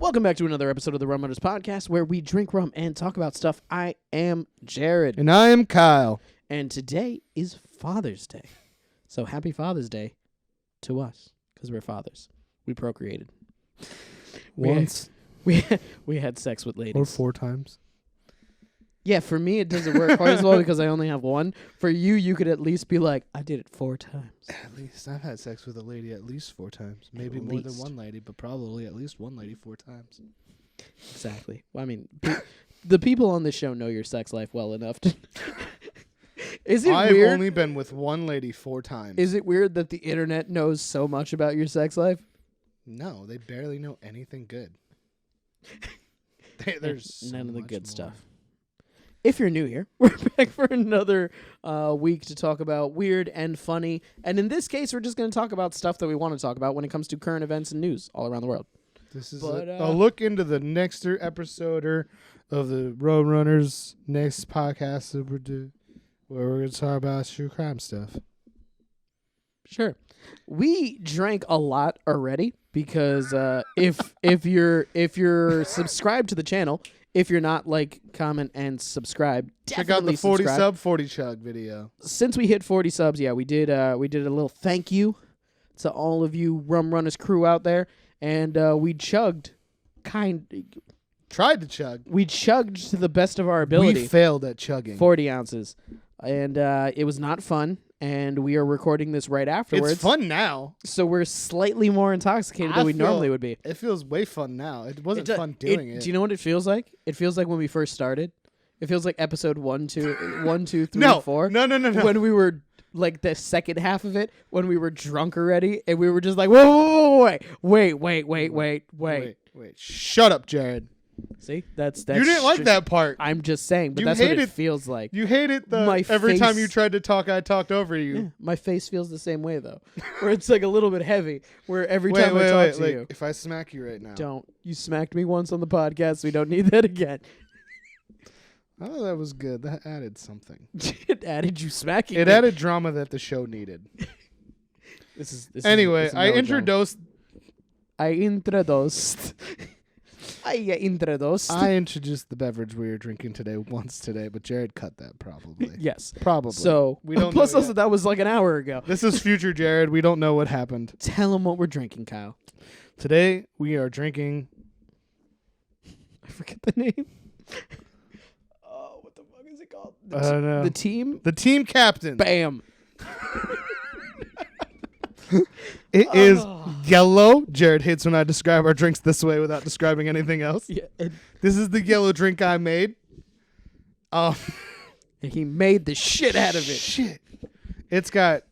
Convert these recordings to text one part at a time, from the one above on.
Welcome back to another episode of the Rum Runnas Podcast, where we drink rum and talk about stuff. I am Jared. And I am Kyle. And today is Father's Day. So happy Father's Day to us, because we're fathers. We procreated. Once. We had sex with ladies. Or 4 times. Yeah, for me, it doesn't work quite as well because I only have one. For you, you could at least be like, I did it 4 times. At least. I've had sex with a lady at least 4 times. Maybe more than one lady, but probably at least one lady 4 times. Exactly. Well, I mean, the people on this show know your sex life well enough to... Is it I've weird? only been with one lady 4 times. Is it weird that the internet knows so much about your sex life? No, they barely know anything good. There's so none of the much good more. stuff. If you're new here, we're back for another week to talk about weird and funny. And in this case, we're just going to talk about stuff that we want to talk about when it comes to current events and news all around the world. This is But, a look into the next episode of the Rum Runners next podcast that we're doing, where we're going to talk about true crime stuff. Sure. We drank a lot already because if you're subscribed to the channel, if you're not, like, comment and subscribe, Check out the 40 subscribe. sub 40 chug video. Since we hit 40 subs, yeah, we did a little thank you to all of you Rum Runners crew out there, and we chugged Tried to chug. We chugged to the best of our ability. We failed at chugging. 40 ounces, and it was not fun. And we are recording this right afterwards. It's fun now. So we're slightly more intoxicated than we normally would be. It feels way fun now. It wasn't fun doing it. Do you know what it feels like? It feels like when we first started. It feels like episode 1, 2, 3, 4. No. When we were like the second half of it, when we were drunk already, and we were just like, wait. Shut up, Jared. See, that's you didn't like that part. I'm just saying, but You that's what it hated- feels like. You hated every time you tried to talk, I talked over you. Yeah, my face feels the same way though, where it's like a little bit heavy. Where every time I talk to you, if I smack you right now, don't. You smacked me once on the podcast. We don't need that again. Oh, that was good. That added something. It added you smacking. It me. added drama that the show needed. This Anyway, is I no introduced. I introduced the beverage we were drinking today once today, but Jared cut that probably. Yes. Probably. So we don't. plus know also yet. that was like an hour ago. This is future Jared. We don't know what happened. Tell him what we're drinking, Kyle. Today we are drinking. I forget the name. Oh, what the fuck is it called? I don't know. The team. The team captain. Bam. It is yellow. Jared hates when I describe our drinks this way without describing anything else. Yeah. This is the yellow drink I made. He made the shit out of it. Shit. It's got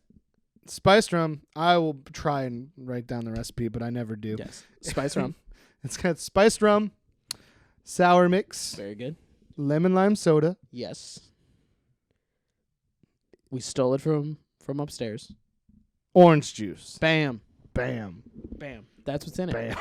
spiced rum. I will try and write down the recipe, but I never do. Yes. Spice rum. It's got spiced rum, sour mix, Very good. lemon lime soda. Yes. We stole it from upstairs. Orange juice. Bam. Bam. Bam. That's what's in it. Bam.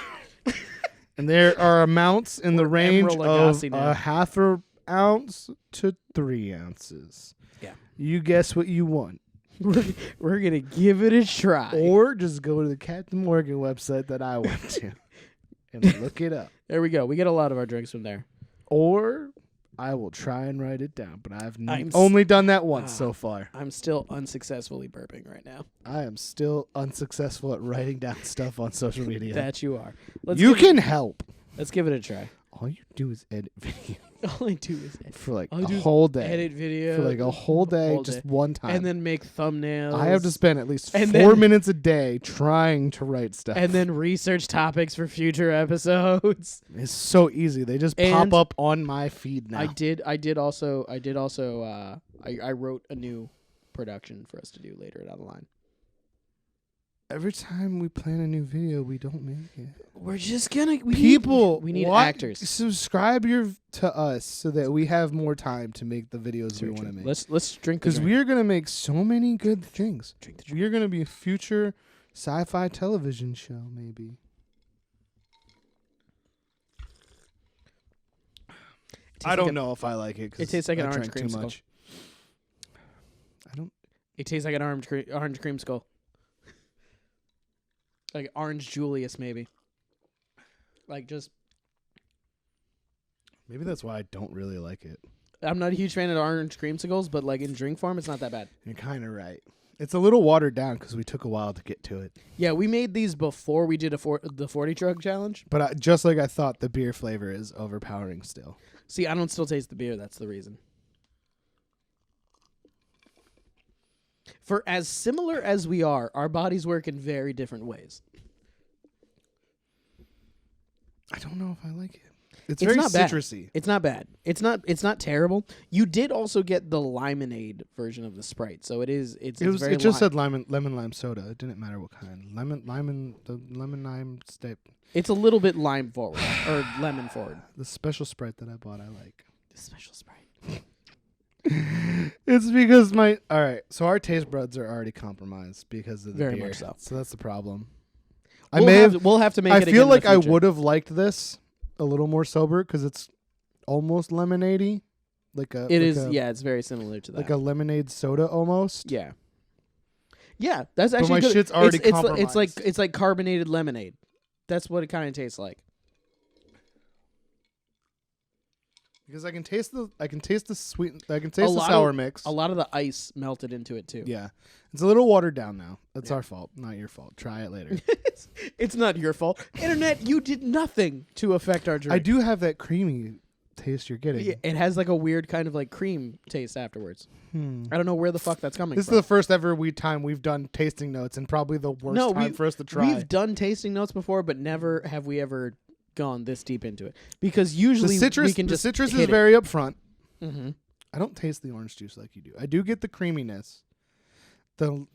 And there are amounts in the We're range Emeril of Lagasse now. a half an ounce to 3 ounces. Yeah. You guess what you want. We're going to give it a try. Or just go to the Captain Morgan website that I went to and look it up. There we go. We get a lot of our drinks from there. Or I will try and write it down, but I've I'm only done that once so far. I'm still unsuccessfully burping right now. I am still unsuccessful at writing down stuff on social media. That you are. You can help. Let's give it a try. All you do is edit video All I do is edit. for like All I do a is whole day. Edit video. For like a whole day, whole just day. one time. And then make thumbnails. I have to spend at least And 4 then- minutes a day trying to write stuff. And then research topics for future episodes. It's so easy. They just And pop up on my feed now. I wrote a new production for us to do later down the line. Every time we plan a new video, we don't make it. We're just gonna we need what? actors. Subscribe to us so that we have more time to make the videos we want to make. Let's drink Because we are gonna make so many good things. Drink the drink. We are gonna be a future sci-fi television show, maybe. I don't know if I like it. 'Cause It tastes like an I orange drank too creamsicle. much. I don't. It tastes like an orange cream skull. Like Orange Julius, maybe. Like just Maybe that's why I don't really like it. I'm not a huge fan of orange creamsicles, but like in drink form, it's not that bad. You're kind of right. It's a little watered down because we took a while to get to it. Yeah, we made these before we did the 40 truck challenge. But just like I thought, the beer flavor is overpowering still. See, I don't still taste the beer. That's the reason. For as similar as we are, our bodies work in very different ways. I don't know if I like it. It's It's very not bad. citrusy. It's not bad. It's not terrible. You did also get the limonade version of the Sprite, so it's very It just said lemon lime soda. It didn't matter what kind. The lemon lime step. It's a little bit lime forward or lemon forward. The special Sprite that I bought, I like. The special Sprite. It's because all right. So our taste buds are already compromised because of the Very beer. much so. So that's the problem. We'll have to make it. I feel again like in the I future. would have liked this a little more sober because it's almost lemonade-y. It's very similar to that. Like a lemonade soda almost. Yeah. Yeah, that's But actually my good. shit's already It's like carbonated lemonade. That's what it kind of tastes like. Because I can taste the sweet, I can taste the sour mix. A lot of the ice melted into it too. Yeah. It's a little watered down now. That's our fault, not your fault. Try it later. It's not your fault. Internet, you did nothing to affect our drink. I do have that creamy taste you're getting. Yeah, it has like a weird kind of like cream taste afterwards. I don't know where the fuck that's coming This from. is the first ever time we've done tasting notes and probably the worst time for us to try. We've done tasting notes before, but never have we ever gone this deep into it. Because usually we can just citrus hit is very upfront. Mm-hmm. I don't taste the orange juice like you do. I do get the creaminess. The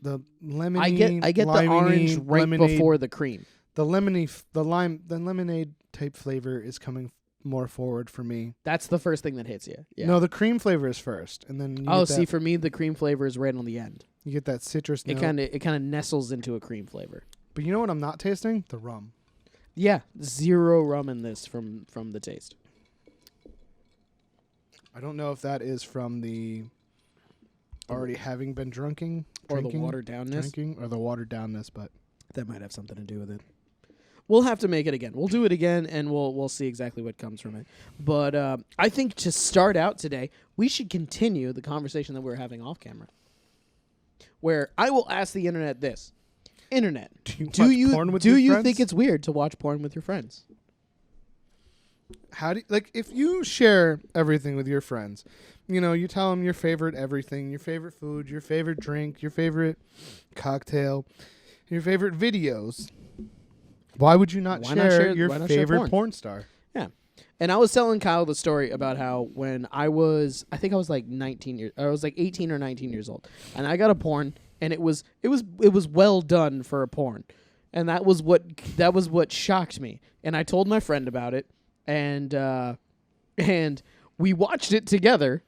lemony. I get the orange right lemonade, before the cream. The lemonade type flavor is coming more forward for me. That's the first thing that hits you. Yeah. No, the cream flavor is first, and then for me the cream flavor is right on the end. you get that citrus note. It kind of nestles into a cream flavor. But you know what I'm not tasting? The rum. Yeah, zero rum in this from the taste. I don't know if that is from the already having been drinking Or the watered downness. or the watered downness, but That might have something to do with it. We'll have to make it again. We'll do it again, and we'll see exactly what comes from it. But I think to start out today, we should continue the conversation that we were having off camera, where I will ask the internet this: Internet, do you think it's weird to watch porn with your friends? How do if you share everything with your friends, you tell them your favorite everything, your favorite food, your favorite drink, your favorite cocktail, your favorite videos. Why would you not share your favorite porn star? Yeah. And I was telling Kyle the story about how when I think I was like 18 or 19 years old, and I got a porn, and it was well done for a porn. And that was what shocked me. And I told my friend about it, and we watched it together.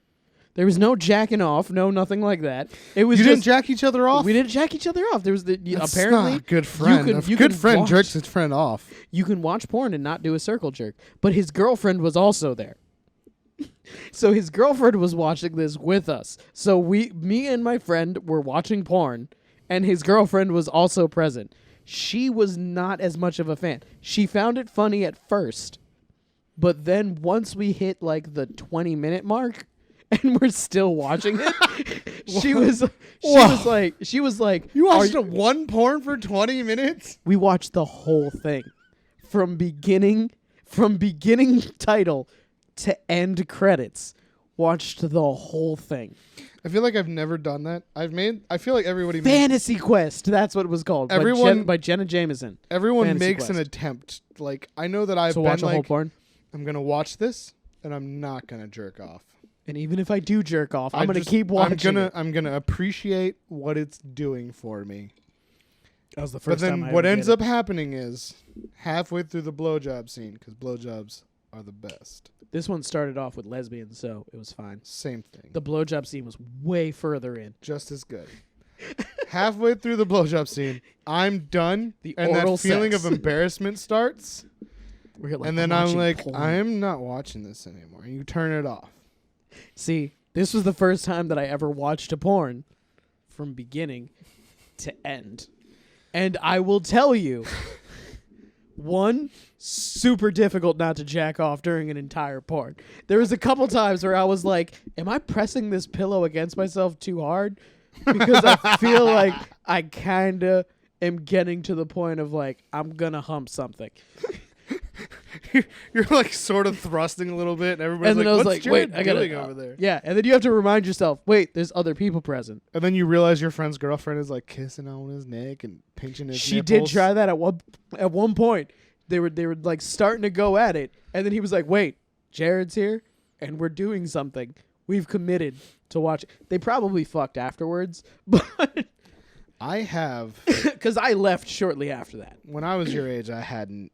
There was no jacking off, no nothing like that. It was didn't jack each other off. We didn't jack each other off. There was That's apparently not a good friend. A good friend jerks his friend off. You can watch porn and not do a circle jerk, but his girlfriend was also there. So his girlfriend was watching this with us. So me and my friend were watching porn, and his girlfriend was also present. She was not as much of a fan. She found it funny at first, but then once we hit like the 20-minute mark, and we're still watching it, she was like, You watched one porn for 20 minutes? We watched the whole thing from beginning title to end credits. Watched the whole thing. I feel like I've never done that. I feel like everybody Fantasy Quest, that's what it was called. By Jenna Jameson. Everyone Fantasy makes Quest. an attempt. Like, I know that I've So been watch a whole porn. I'm going to watch this and I'm not going to jerk off. And even if I do jerk off, I'm going to keep watching. I'm going to appreciate what it's doing for me. That was the first time. But then what ends up happening is halfway through the blowjob scene, because blowjobs are the best. This one started off with lesbians, so it was fine. Same thing. The blowjob scene was way further in. Just as good. Halfway through the blowjob scene, I'm done, and that feeling of embarrassment starts. And then I'm like, I'm not watching this anymore. And you turn it off. See, this was the first time that I ever watched a porn from beginning to end. And I will tell you, One, super difficult not to jack off during an entire porn. There was a couple times where I was like, am I pressing this pillow against myself too hard? Because I feel like I kind of am getting to the point of like, I'm going to hump something. You're like sort of thrusting a little bit, and everybody's And then like, I was "What's like, Jared wait, I gotta, doing over there?" Yeah, and then you have to remind yourself, wait, there's other people present. And then you realize your friend's girlfriend is like kissing on his neck and pinching his She nipples. did try that at one point. They were like starting to go at it, and then he was like, wait, Jared's here, and we're doing something. We've committed to watch. They probably fucked afterwards, but I have. because I left shortly after that. When I was your age, I hadn't.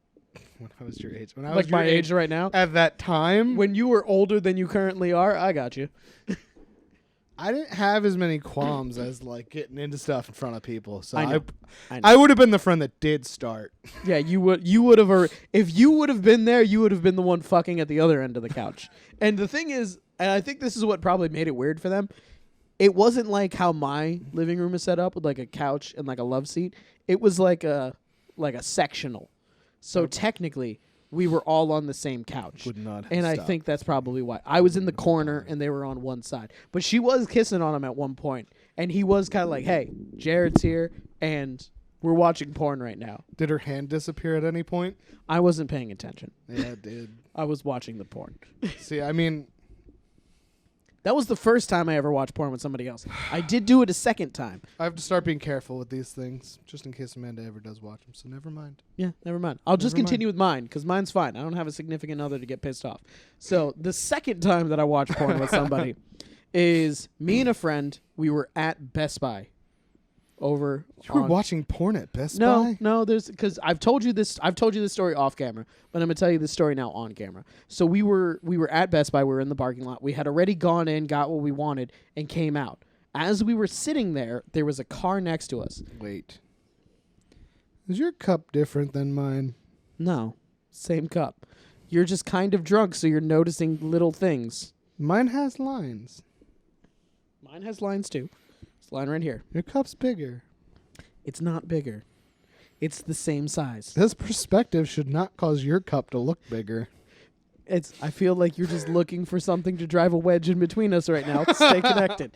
When I was your age, when I Like was your my age right now. at that time, When you were older than you currently are, I got you. I didn't have as many qualms as like getting into stuff in front of people. So I know. I would have been the friend that did start. Yeah, you would have. If you would have been there, you would have been the one fucking at the other end of the couch. And the thing is, and I think this is what probably made it weird for them. It wasn't like how my living room is set up with like a couch and like a love seat. It was like a sectional. So technically, we were all on the same couch. Would not. And I think that's probably why. I was in the corner and they were on one side. But she was kissing on him at one point. And he was kind of like, hey, Jared's here and we're watching porn right now. Did her hand disappear at any point? I wasn't paying attention. Yeah, it did. I was watching the porn. See, I mean, That was the first time I ever watched porn with somebody else. I did do it a second time. I have to start being careful with these things, just in case Amanda ever does watch them. So never mind. Yeah, never mind. I'll just Never mind. continue with mine because mine's fine. I don't have a significant other to get pissed off. So the second time that I watched porn with somebody is me and a friend. We were at Best Buy. You were watching porn at Best Buy? No, there's because I've told you this story off camera, but I'm gonna tell you this story now on camera. So we were at Best Buy, we were in the parking lot. We had already gone in, got what we wanted, and came out. As we were sitting there was a car next to us. Wait. Is your cup different than mine? No, same cup. You're just kind of drunk, so you're noticing little things. Mine has lines. Mine has lines too. This line right here. Your cup's bigger. It's not bigger. It's the same size. This perspective should not cause your cup to look bigger. I feel like you're just looking for something to drive a wedge in between us right now to stay connected.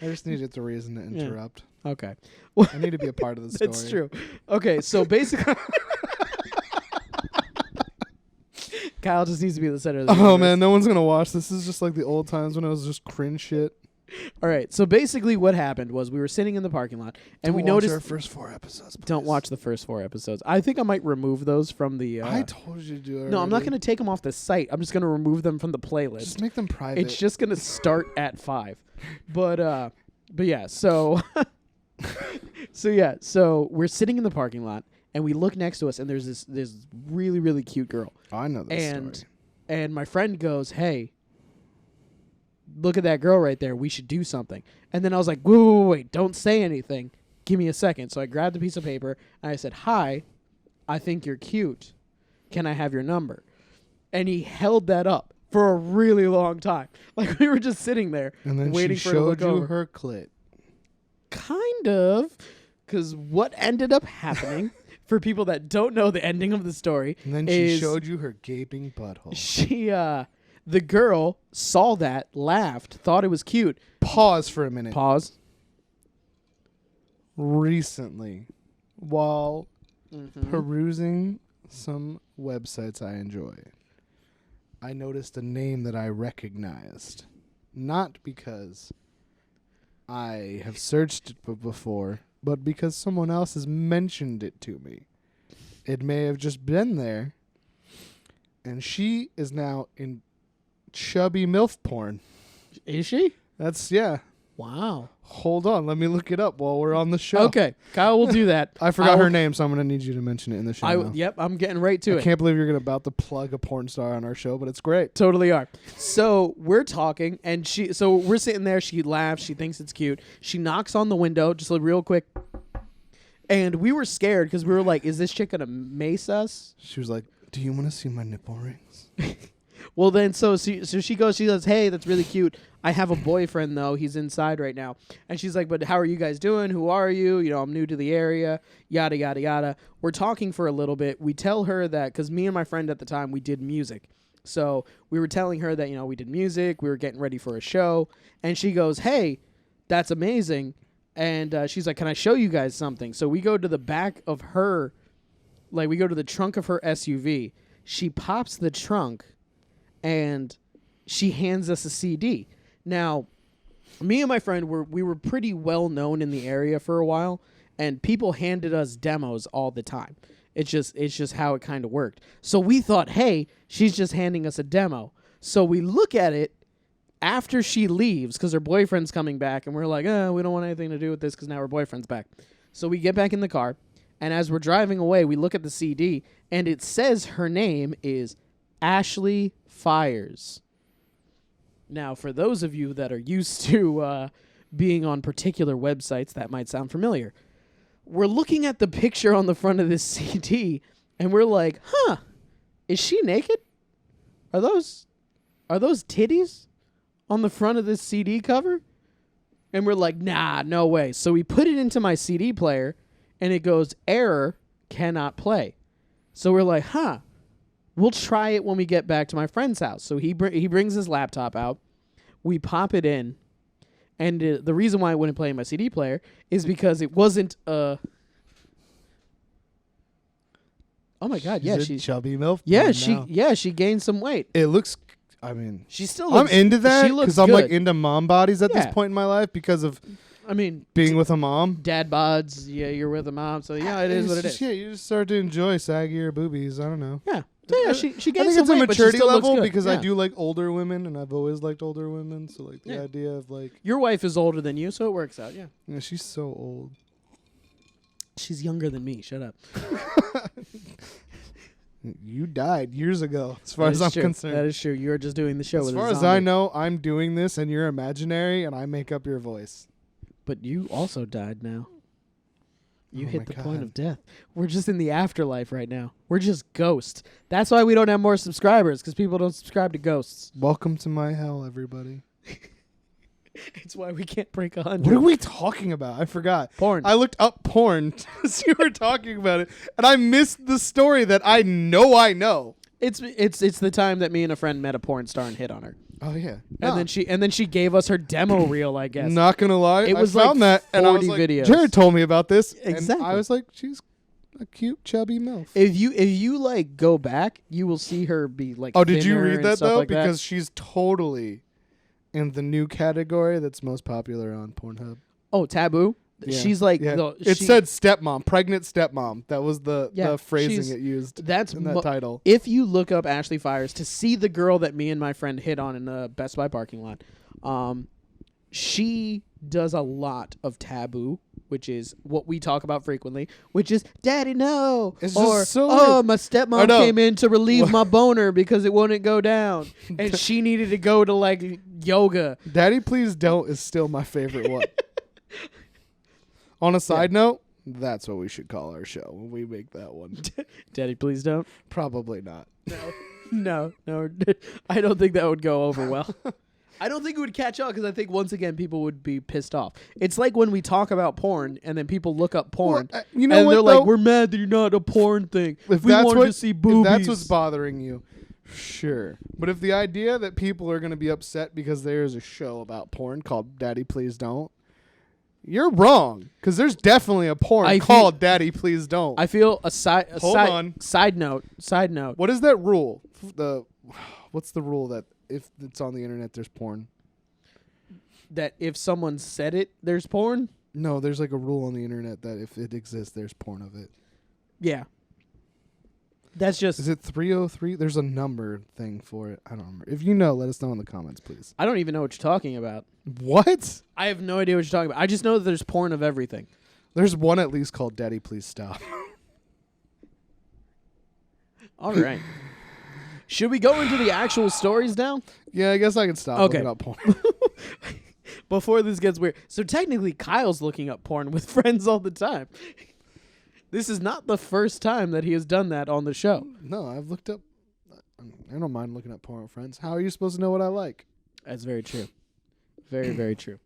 I just needed the reason to interrupt. Okay. I need to be a part of the story. That's true. Okay, so basically Kyle just needs to be the center of the universe. Man, no one's going to watch. This is just like the old times when it was just cringe shit. All right, so basically what happened was we were sitting in the parking lot and we noticed our first 4 episodes. Please. Don't watch the first 4 episodes. I think I might remove those from the I told you to do it. No, I'm not going to take them off the site. I'm just going to remove them from the playlist. Just make them private. It's just going to start at 5. But yeah, so so we're sitting in the parking lot and we look next to us and there's this really, really cute girl. Oh, I know this story. And my friend goes, "Hey, look at that girl right there. We should do something." And then I was like, wait, don't say anything. Give me a second. So I grabbed a piece of paper and I said, "Hi, I think you're cute. Can I have your number?" And he held that up for a really long time. Like we were just sitting there And then waiting she for her to look showed you over. her clit. Kind of. Because what ended up happening, for people that don't know the ending of the story, And then she is showed you her gaping butthole. the girl saw that, laughed, thought it was cute. Pause for a minute. Pause. Recently, while perusing some websites I enjoy, I noticed a name that I recognized. Not because I have searched it before, but because someone else has mentioned it to me. It may have just been there. And she is now in chubby MILF porn. Is she? That's, yeah. Wow. Hold on, let me look it up while we're on the show. Okay, Kyle will do that. I forgot her name, so I'm going to need you to mention it in the show now. Yep, I'm getting right to I it. can't believe you're about to plug a porn star on our show, but it's great. Totally are. So we're talking, and so we're sitting there. She laughs. She thinks it's cute. She knocks on the window, just real quick. And we were scared because we were like, is this chick going to mace us? She was like, "Do you want to see my nipple rings?" Well, then, so she goes, hey, that's really cute. I have a boyfriend, though. He's inside right now. And she's like, but how are you guys doing? Who are you? You know, I'm new to the area, yada, yada, yada. We're talking for a little bit. We tell her that, because me and my friend at the time, we did music. So we were telling her that, you know, we did music. We were getting ready for a show. And she goes, hey, that's amazing. And she's like, can I show you guys something? So we go to the back of her, like we go to the trunk of her SUV. She pops the trunk and she hands us a CD. Now, me and my friend we were pretty well known in the area for a while, and people handed us demos all the time. It's just how it kind of worked. So we thought, hey, she's just handing us a demo. So we look at it after she leaves because her boyfriend's coming back, and we're like, we don't want anything to do with this because now her boyfriend's back. So we get back in the car, and as we're driving away, we look at the CD, and it says her name is Ashley Fires. Now, for those of you that are used to being on particular websites, that might sound familiar. We're looking at the picture on the front of this CD, and we're like, is she naked? Are those titties on the front of this CD cover? And we're like, nah, no way. So we put it into my CD player, and it goes, error, cannot play. So we're like, we'll try it when we get back to my friend's house. So he brings his laptop out. We pop it in. And the reason why it wouldn't play in my CD player is because it wasn't oh my god, She's chubby milf. She gained some weight. It looks, I mean, she still looks, I'm into that because I'm like good. into mom bodies at this point in my life because of being with a mom. Dad bods, you're with a mom, so yeah, it is what it is. Yeah, you just start to enjoy saggier boobies. I don't know. Yeah. She gained I think some it's a weight, maturity but she still level looks good. because I do like older women, and I've always liked older women. So like the idea of like your wife is older than you, so it works out. Yeah, she's so old. She's younger than me. Shut up. You died years ago, as far as I'm concerned. That is true. You're just doing the show. As far as I know, I'm doing this, and you're imaginary, and I make up your voice. But you also died now. You hit the point of death. We're just in the afterlife right now. We're just ghosts. That's why we don't have more subscribers, because people don't subscribe to ghosts. Welcome to my hell, everybody. It's why we can't break 100. What are we talking about? I forgot. Porn. I looked up porn as you were talking about it, and I missed the story that I know. It's the time that me and a friend met a porn star and hit on her. Oh yeah. And then she gave us her demo reel, I guess. Not gonna lie, it was I found like that 40 and I was like, videos. Jared told me about this. Exactly. And I was like, she's a cute chubby MILF. If you like go back, you will see her be like. Oh, did you read that though? Like because that. she's totally in the new category that's most popular on Pornhub. Oh, taboo. Yeah. She's like it said stepmom, pregnant stepmom. That was the phrasing it used. That's in that title. If you look up Ashley Fires to see the girl that me and my friend hit on in the Best Buy parking lot, she does a lot of taboo, which is what we talk about frequently, which is "Daddy, no," It's or just so "Oh, my stepmom came in to relieve my boner because it wouldn't go down, and she needed to go to like yoga." Daddy, please don't is still my favorite one. On a side note, that's what we should call our show when we make that one. Daddy, please don't. Probably not. No. I don't think that would go over well. I don't think it would catch on because I think once again people would be pissed off. It's like when we talk about porn and then people look up porn you know and what, they're though? like, "We're mad that you're not a porn thing. If we that's wanted what, to see boobies." If that's what's bothering you, sure. But if the idea that people are going to be upset because there's a show about porn called Daddy Please Don't, you're wrong, because there's definitely a porn called Daddy Please Don't. I feel side note. What is that rule? What's the rule that if it's on the internet there's porn? That if someone said it, there's porn? No, there's like a rule on the internet that if it exists, there's porn of it. Yeah. That's just... Is it 303? There's a number thing for it. I don't remember. If you know, let us know in the comments, please. I don't even know what you're talking about. What? I have no idea what you're talking about. I just know that there's porn of everything. There's one at least called Daddy Please Stop. All right. Should we go into the actual stories now? Yeah, I guess I can stop looking up porn. Before this gets weird. So technically, Kyle's looking up porn with friends all the time. This is not the first time that he has done that on the show. No, I've looked up. I don't mind looking at porn with friends. How are you supposed to know what I like? That's very true. Very, very true.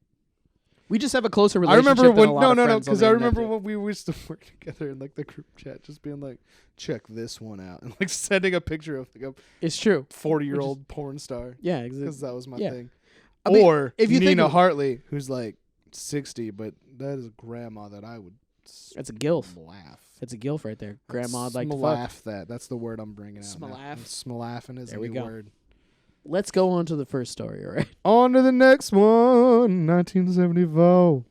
We just have a closer I relationship remember when than a lot of friends on because the I internet remember do. when we used to work together in like the group chat, just being like, check this one out, and like sending a picture of like a It's true. 40-year-old porn star. Yeah, exactly. Because that was my Yeah. thing. I mean, Or if you think Nina of- Hartley, who's like 60, but that is a grandma that I would That's a gilf. laugh. That's a gilf right there. Grandma'd like to fuck. Smalaff that. That's the word I'm bringing out now. Smalaff? Smalaffing is There the we new go. word. Let's go on to the first story, all right? On to the next one. 1974.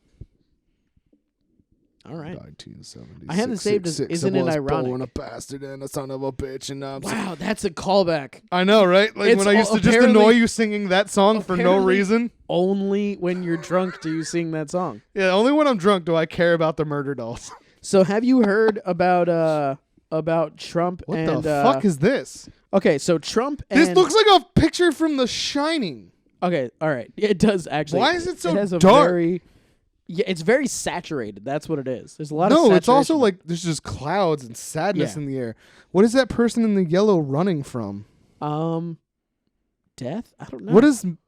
All right. 1976. I have it saved as, isn't it ironic? Born a bastard and a son of a bitch, and I'm Wow, that's a callback. I know, right? Like It's when I used to just apparently- annoy you singing that song for no apparently- reason. Only when you're drunk do you sing that song. Yeah, only when I'm drunk do I care about the murder dolls. So have you heard about Trump What and the fuck is this? okay, so Trump and This looks like a picture from The Shining. okay, all right. It does actually. Why is it so has a dark? Yeah, it's very saturated. That's what it is. There's a lot of No, saturation. it's also like there's just clouds and sadness Yeah. in the air. What is that person in the yellow running from? death? I don't know.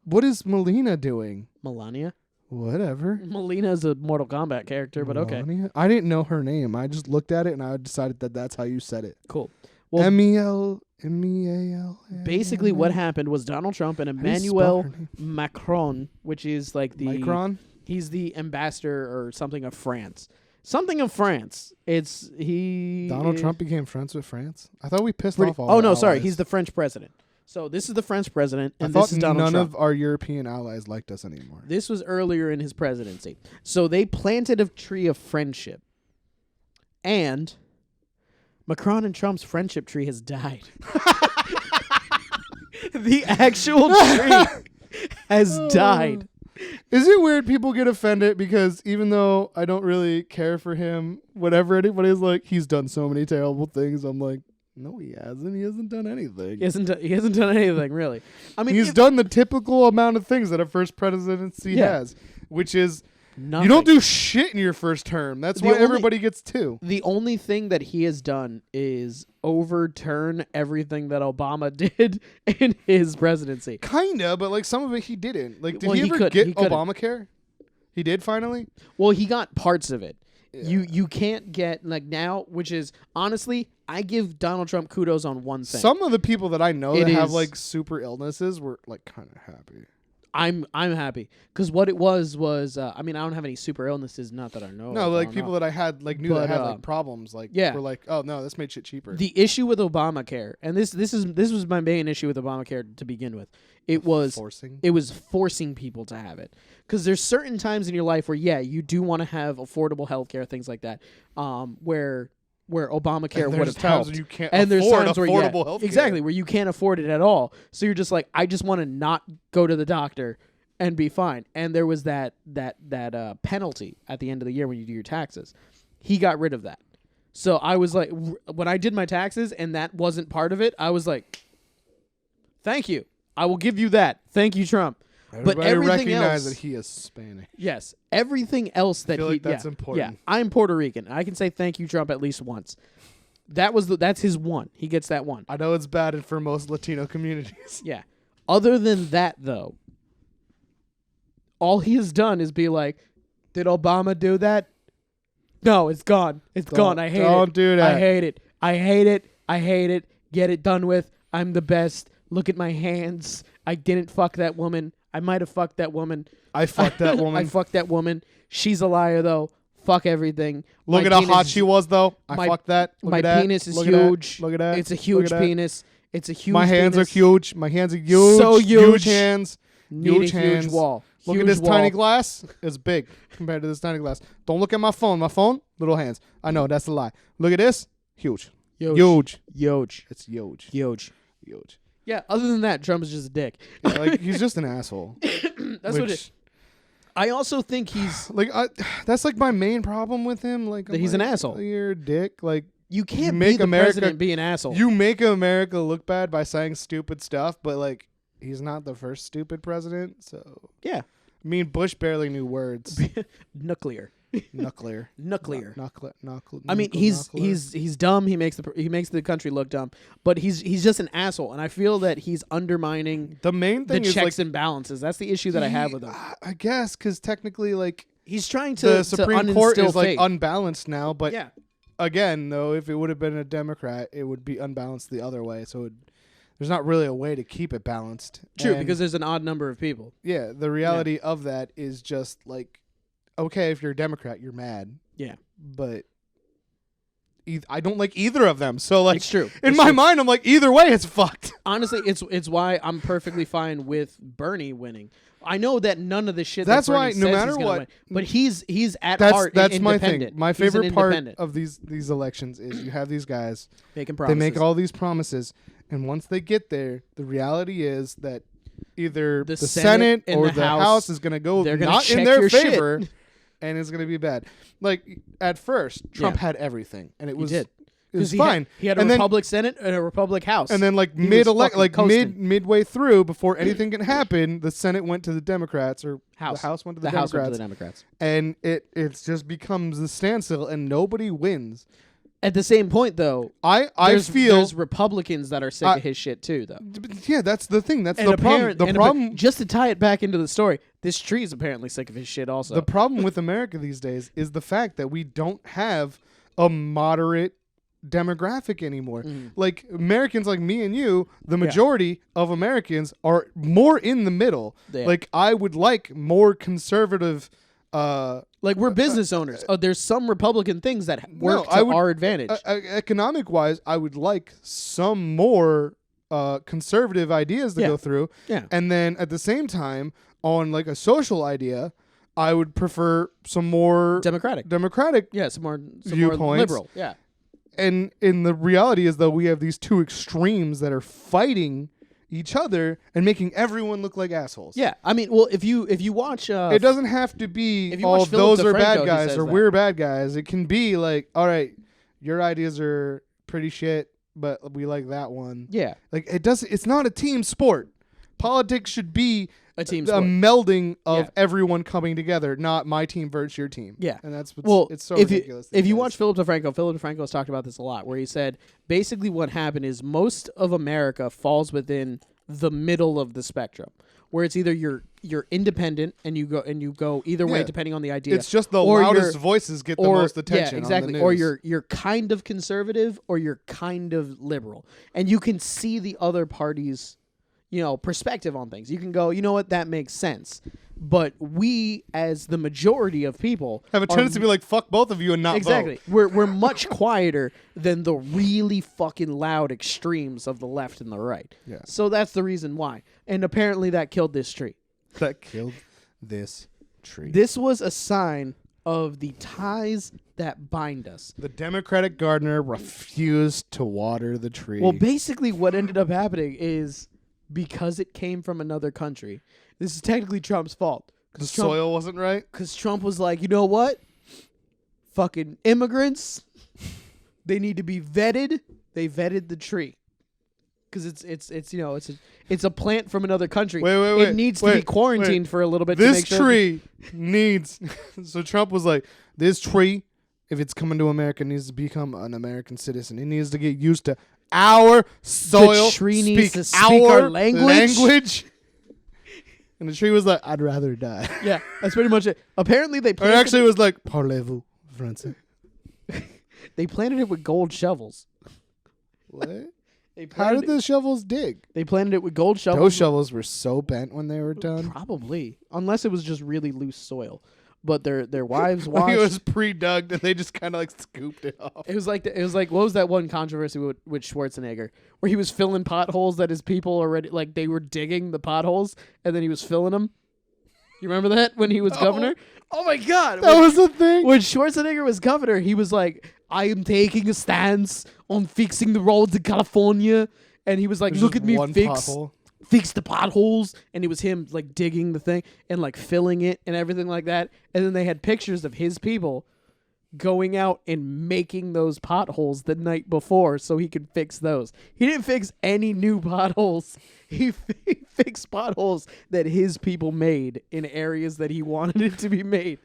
What is Melina doing? Melania? Whatever. Melina's a Mortal Kombat character, but okay. Melania? I didn't know her name. I just looked at it and I decided that that's how you said it. Cool. Well, Meal. basically what happened was Donald Trump and How do you spell Emmanuel her name? Macron, which is like the Micron? he's the ambassador or something of France. Something of France. It's he Donald Trump became friends with France? I thought we pissed pretty- off all Oh our no, sorry. allies. He's the French president. So this is the French president I and thought this is Donald none Trump. of our European allies liked us anymore. This was earlier in his presidency. So they planted a tree of friendship. And Macron and Trump's friendship tree has died. The actual tree has died. Is it weird people get offended because even though I don't really care for him, whatever anybody's like, he's done so many terrible things, I'm like, no, he hasn't. He hasn't done anything. He hasn't done anything, really. I mean, He's done the typical amount of things that a first presidency Yeah. has, which is nothing. you don't do shit in your first term. That's The why only- everybody gets two. The only thing that he has done is overturn everything that Obama did in his presidency. Kinda, but like some of it he didn't. Like, did Well, he he ever could- get he couldn't. Obamacare? He did finally. Well, he got parts of it. Yeah. You can't get like now, which is honestly, I give Donald Trump kudos on one thing. Some of the people that I know It that have is- like super illnesses were like kind of happy. I'm happy because what it was I mean I don't have any super illnesses, not that I know. No, of, like people that I had like knew that But, had like problems, like yeah. were like, oh no, this made shit cheaper. The issue with Obamacare, and this was my main issue with Obamacare to begin with. It was forcing people to have it because there's certain times in your life where you do want to have affordable healthcare, things like that, where Obamacare And would there's have times helped. when you can't And there's afford times where affordable healthcare. exactly where you can't afford it at all. So you're just like, I just want to not go to the doctor and be fine. And there was that penalty at the end of the year when you do your taxes. He got rid of that. So I was like, when I did my taxes and that wasn't part of it, I was like, thank you. I will give you that. Thank you, Trump. Everybody but everything recognize else, that he is Spanish. yes, everything else that feel he like that's yeah, important. Yeah, I'm Puerto Rican. I can say thank you, Trump, at least once. That's his one. He gets that one. I know it's bad for most Latino communities. Yeah. Other than that, though, all he has done is be like, did Obama do that? No, it's gone. It's gone. I hate it. Don't do that. I hate it. I hate it. I hate it. Get it done with. I'm the best. Look at my hands. I didn't fuck that woman. I might have fucked that woman. I fucked that woman. I fucked that woman. She's a liar, though. Fuck everything. Look My at how penis hot is- she was, though. I my- fucked that. Look my at that. penis is Look at that. huge. Look at that. It's a Look huge at that. penis. It's a huge My hands penis. are huge. My hands are huge. So huge. hands. Need Huge a huge hands. wall. Look Huge at this wall. tiny glass. It's big compared to this tiny glass. Don't look at my phone. My phone, little hands. I know that's a lie. Look at this. Huge. Huge. It's huge. Huge. Huge. Yeah, other than that, Trump is just a dick. Yeah, like he's just an asshole. That's what it is. I also think he's... Like that's like my main problem with him. Like That he's an asshole. You're a dick. Like You can't make be the America- president and be an asshole. you make America look bad by saying stupid stuff, but like he's not the first stupid president. So Yeah. I mean, Bush barely knew words. Nuclear. Nuclear. Nuclear. Knuckle. I mean, he's dumb. He makes the country look dumb, but he's just an asshole, and I feel that he's undermining the main thing the is checks and balances. That's the issue that I have with him. I guess because technically, like, he's trying to the Supreme Court is like faith. unbalanced now. But Yeah. again, though, if it would have been a Democrat, it would be unbalanced the other way. So there's not really a way to keep it balanced. True, And because there's an odd number of people. yeah, the reality of that is just like, okay, if you're a Democrat, you're mad. Yeah. But I don't like either of them. So like, It's true. in It's my true. mind, I'm like, either way, it's fucked. Honestly, it's why I'm perfectly fine with Bernie winning. I know that none of the shit. That's that Bernie why, says no he's matter gonna what, win, but he's at That's heart my independent. thing. My He's an favorite part independent. of these elections is you have these guys. Making promises. They make all these promises, and once they get there, the reality is that either the Senate and or the the House, House is going to go they're gonna not in check their your shit. favor, and it's going to be bad. Like at first, Trump had everything, and it was did. it was He fine. He had a And then- Republic Senate and a Republic House. And then like He was fucking coasting. midway through, before anything can happen, the Senate went to the Democrats, or House. the House went to the House Democrats, went to the Democrats. and it just becomes the standstill, and nobody wins. At the same point, though, I there's feel Republicans that are sick of his shit too, though. yeah, that's the thing. That's And the problem. The problem. just to tie it back into the story, this tree is apparently sick of his shit also. The problem with America these days is the fact that we don't have a moderate demographic anymore. Like Americans like me and you, the majority of Americans are more in the middle. Yeah. Like I would like more conservative like we're business owners. There's some Republican things that work to our advantage. economic wise, I would like some more conservative ideas to go through. Yeah. And then at the same time, on like a social idea, I would prefer some more Democratic. Yeah, some more viewpoints. liberal. Yeah. And in the reality is though we have these two extremes that are fighting each other and making everyone look like assholes. Yeah. I mean, well, if you watch it doesn't have to be if you all watch Philip those are DeFranco, bad he guys says or that. we're bad guys. It can be like, all right, your ideas are pretty shit, but we like that one. Yeah. Like it's not a team sport. Politics should be A team a sport. melding of Yeah. everyone coming together, not my team versus your team. Yeah. And that's it's so if ridiculous. if you watch Philip DeFranco has talked about this a lot, where he said basically what happened is most of America falls within the middle of the spectrum, where it's either you're independent and you go either way Yeah. depending on the idea. it's just the or loudest you're- voices get the most attention. Yeah, exactly. On the Or news. you're kind of conservative or you're kind of liberal, and you can see the other party's perspective on things. You can go, you know what, that makes sense. But we, as the majority of people, have a tendency to be like, fuck both of you and not exactly. vote. We're much quieter than the really fucking loud extremes of the left and the right. Yeah. So that's the reason why. And apparently that killed this tree. That killed this tree. This was a sign of the ties that bind us. The Democratic gardener refused to water the tree. Well, basically what ended up happening is because it came from another country. This is technically Trump's fault. the soil wasn't right. Because Trump was like, you know what? Fucking immigrants, they need to be vetted. They vetted the tree. Because it's a plant from another country. Wait. It needs to be quarantined for a little bit. This to make sure tree needs. So Trump was like, this tree, if it's coming to America, needs to become an American citizen. It needs to get used to our soil. The tree needs to speak our our language. And the tree was like, I'd rather die. Yeah, that's pretty much it. Apparently they Or planted actually, it was like, parlez-vous français? they planted it with gold shovels. What? They How planted did the shovels dig? They planted it with gold shovels. Those shovels were so bent when they were done. Probably, unless it was just really loose soil. But their wives Like watched. it was pre-dug and they just kind of like scooped it off. It was like what was that one controversy with Schwarzenegger where he was filling potholes that his people already like they were digging the potholes and then he was filling them. You remember that when he was governor? Oh my God, That was the thing. when Schwarzenegger was governor, he was like, "I am taking a stance on fixing the roads in California," and he was like, There's "Look just at me one fix." pothole. Fix the potholes, and it was him like digging the thing and like filling it and everything like that. And then they had pictures of his people going out and making those potholes the night before so he could fix those. He didn't fix any new potholes. He fixed potholes that his people made in areas that he wanted it to be made.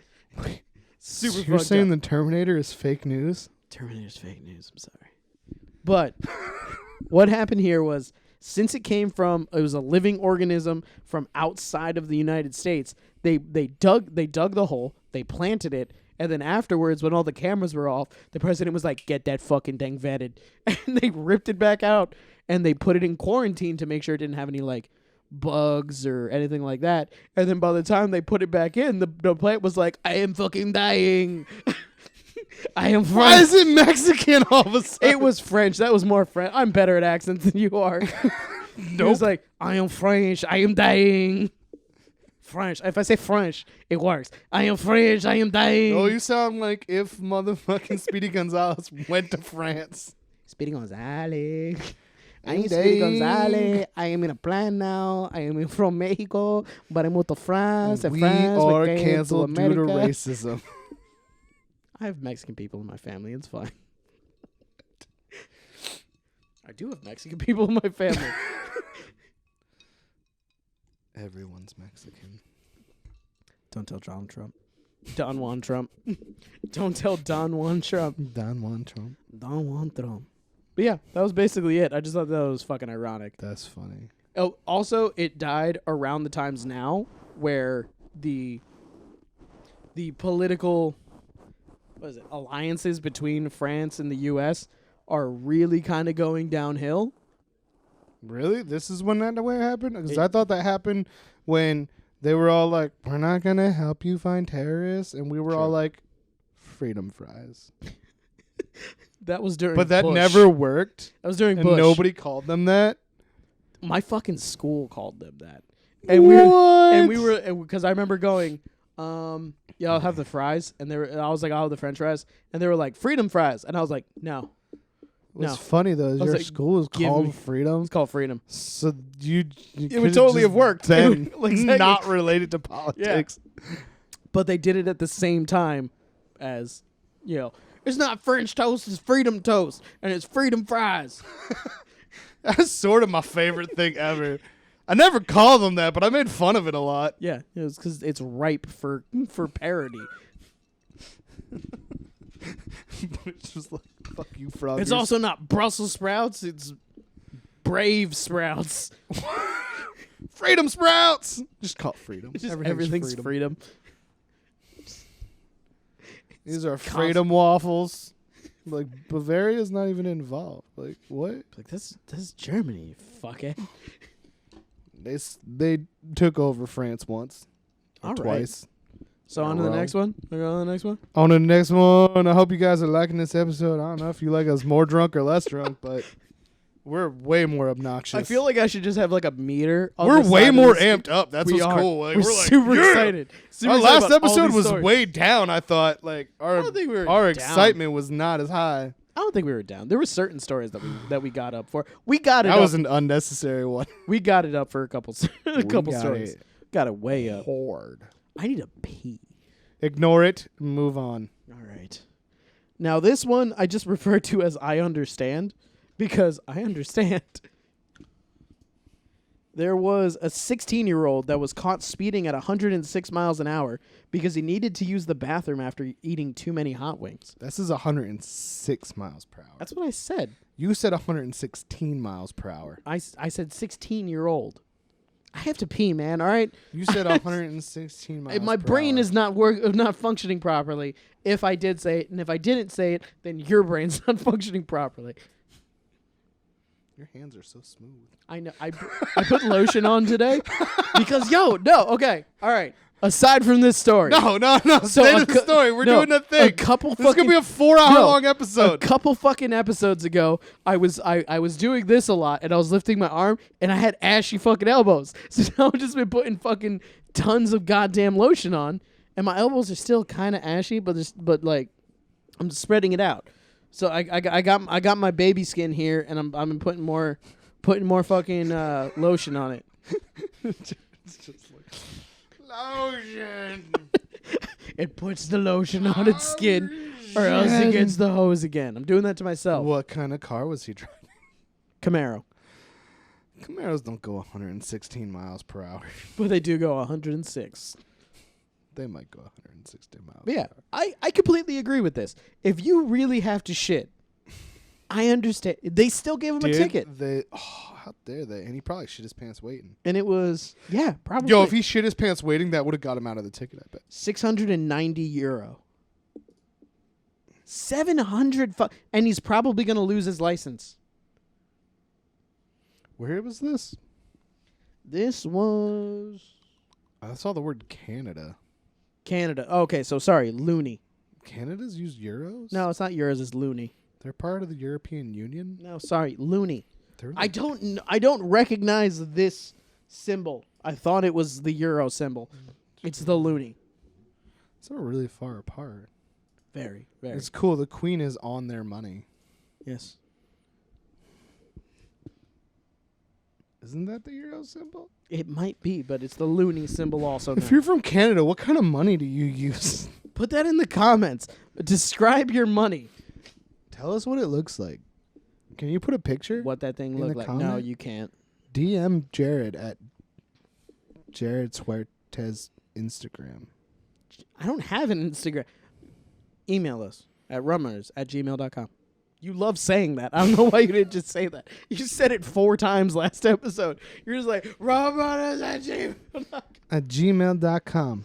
Super So you're fucked saying up. the Terminator is fake news? Terminator's fake news. I'm sorry. But what happened here was, since it was a living organism from outside of the United States, they dug the hole, they planted it, and then afterwards, when all the cameras were off, the president was like, "Get that fucking thing vetted," and they ripped it back out and they put it in quarantine to make sure it didn't have any like bugs or anything like that. And then by the time they put it back in, the plant was like, "I am fucking dying." I am French. Why is it Mexican all of a sudden? It was French. That was more French. I'm better at accents than you are. It was like, "I am French. I am dying." French. If I say French, it works. I am French. I am dying. Oh, you sound like if motherfucking Speedy Gonzalez went to France. Speedy Gonzalez. I am Dang. Speedy Gonzalez. I am in a plan now. I am from Mexico, but I moved to France. And We France are became canceled to due to America. racism. I have Mexican people in my family. It's fine. I do have Mexican people in my family. Everyone's Mexican. Don't tell Donald Trump. Don Juan Trump. Don't tell Don Juan Trump. Don Juan Trump. Don Juan Trump. But yeah, that was basically it. I just thought that was fucking ironic. That's funny. Oh, also, it died around the times now where the political alliances between France and the U.S. are really kind of going downhill. Really? This is when that way it happened? Because I thought that happened when they were all like, "We're not going to help you find terrorists." And we were all like, "Freedom fries." That was during But that Bush. never worked. That was during And Bush. nobody called them that. My fucking school called them that. And we were because I remember going, yeah, I'll have the fries, and I was like, I'll have the French fries, and they were like, "Freedom fries," and I was like, "No, What's funny though is I was your like, school is give called me- Freedom. it's called Freedom." So you It would totally have worked. Then Like, exactly. not related to politics. But they did it at the same time as, it's not French toast, it's Freedom toast, and it's Freedom fries. That's sort of my favorite thing ever. I never called them that, but I made fun of it a lot. Yeah, it was because it's ripe for parody. It's just like, fuck you, frog. It's also not Brussels sprouts, it's Brave sprouts. Freedom Sprouts. Just call it Freedom. It's just everything's freedom. These are Freedom waffles. Like, Bavaria's not even involved. Like, what? Like, this is Germany, you fuckhead. They took over France once. Or All right. twice. So on to the next one. We go on to the next one. On to the next one. I hope you guys are liking this episode. I don't know if you like us more drunk or less drunk, but we're way more obnoxious. I feel like I should just have like a meter. On we're the way side of more this. amped up. That's We what's are. cool. Like, we're like, super yeah! excited. Super Our excited last about all episode these was stories. way down. I thought like our don't think we were our down. excitement was not as high. I don't think we were down. There were certain stories that we got up for. We got it. That up. was an unnecessary one. We got it up for a couple stories. It Got it way up. hard. I need a pee. Ignore it. Move on. All right. Now this one I just refer to as I understand because I understand. There was a 16-year-old that was caught speeding at 106 miles an hour because he needed to use the bathroom after eating too many hot wings. This is 106 miles per hour. That's what I said. You said 116 miles per hour. I said 16-year-old. I have to pee, man. All right. You said 116 miles. My per brain hour. is not functioning properly. If I did say it, and if I didn't say it, then your brain's not functioning properly. Your hands are so smooth. I know. I put lotion on today because okay, all right. Aside from this story, No. So Stay a to the story. We're doing the A thing. couple This is fucking gonna be a 4-hour long a episode. couple fucking episodes ago, I was doing this a lot, and I was lifting my arm, and I had ashy fucking elbows. So now I've just been putting fucking tons of goddamn lotion on, and my elbows are still kind of ashy, but like I'm just spreading it out. So I got my baby skin here, and I'm putting more fucking lotion on it. It's just like lotion. It puts the lotion on its skin, or else it gets the hose again. I'm doing that to myself. What kind of car was he driving? Camaro, Camaros don't go 116 miles per hour. but they do go 106. They might go 160 miles. Yeah, I completely agree with this. If you really have to shit, I understand. They still gave him a ticket. How dare they? And he probably shit his pants waiting. And it was, yeah, probably. Yo, if he shit his pants waiting, that would have got him out of the ticket, I bet. €690. 700 and he's probably going to lose his license. Where was this? This was I saw the word Canada. Canada. Okay, so sorry, loony. Canada's use euros? No, it's not euros, it's loony. They're part of the European Union? No, sorry, loony. I don't recognize this symbol. I thought it was the euro symbol. It's the loony. It's not really far apart. Very, very. It's cool. The Queen is on their money. Yes. Isn't that the euro symbol? It might be, but it's the loony symbol also. If you're from Canada, what kind of money do you use? Put that in the comments. Describe your money. Tell us what it looks like. Can you put a picture? What that thing looked like. Comment? No, you can't. DM Jared at Jared Huertas Instagram. I don't have an Instagram. Email us at rumrunners@gmail.com. You love saying that. I don't know why you didn't just say that. You said it 4 times last episode. You're just like, rumrunners@gmail.com. At gmail.com.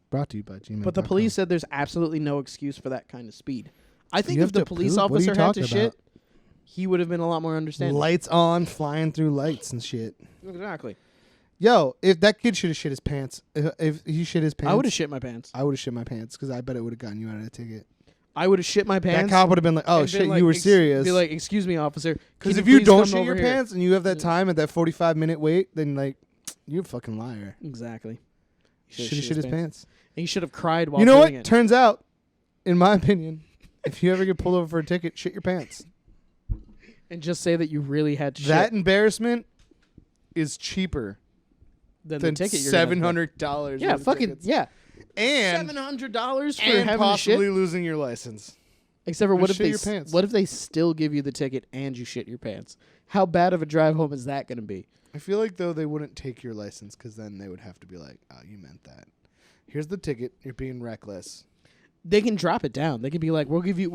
Brought to you by gmail.com. But the police said there's absolutely no excuse for that kind of speed. I think You if have the to police poop? What are you officer had to talking shit, about? he would have been a lot more understanding. Lights on, flying through lights and shit. Exactly. Yo, if that kid should have shit his pants, if he shit his pants, I would have shit my pants. I would have shit my pants because I bet it would have gotten you out of the ticket. I would have shit my pants. That cop would have been like, "Oh and shit, been like, you were serious." Be like, "Excuse me, officer." Because can if you please don't come shit over your here?" pants and you have that time at that 45-minute wait, then like, you're a fucking liar. Exactly. Should have shit his pants. And he should have cried while You know what? doing it. Turns out, in my opinion, if you ever get pulled over for a ticket, shit your pants. And just say that you really had to That shit. embarrassment is cheaper Than than the ticket you're gonna pay. $700. Yeah, worth of fucking tickets. yeah. And $700 for and having to possibly shit. losing your license. Except for what if shit they your pants. what if they still give you the ticket and you shit your pants? How bad of a drive home is that going to be? I feel like though they wouldn't take your license because then they would have to be like, "Oh, you meant that. Here's the ticket. You're being reckless." They can drop it down. They can be like, "We'll give you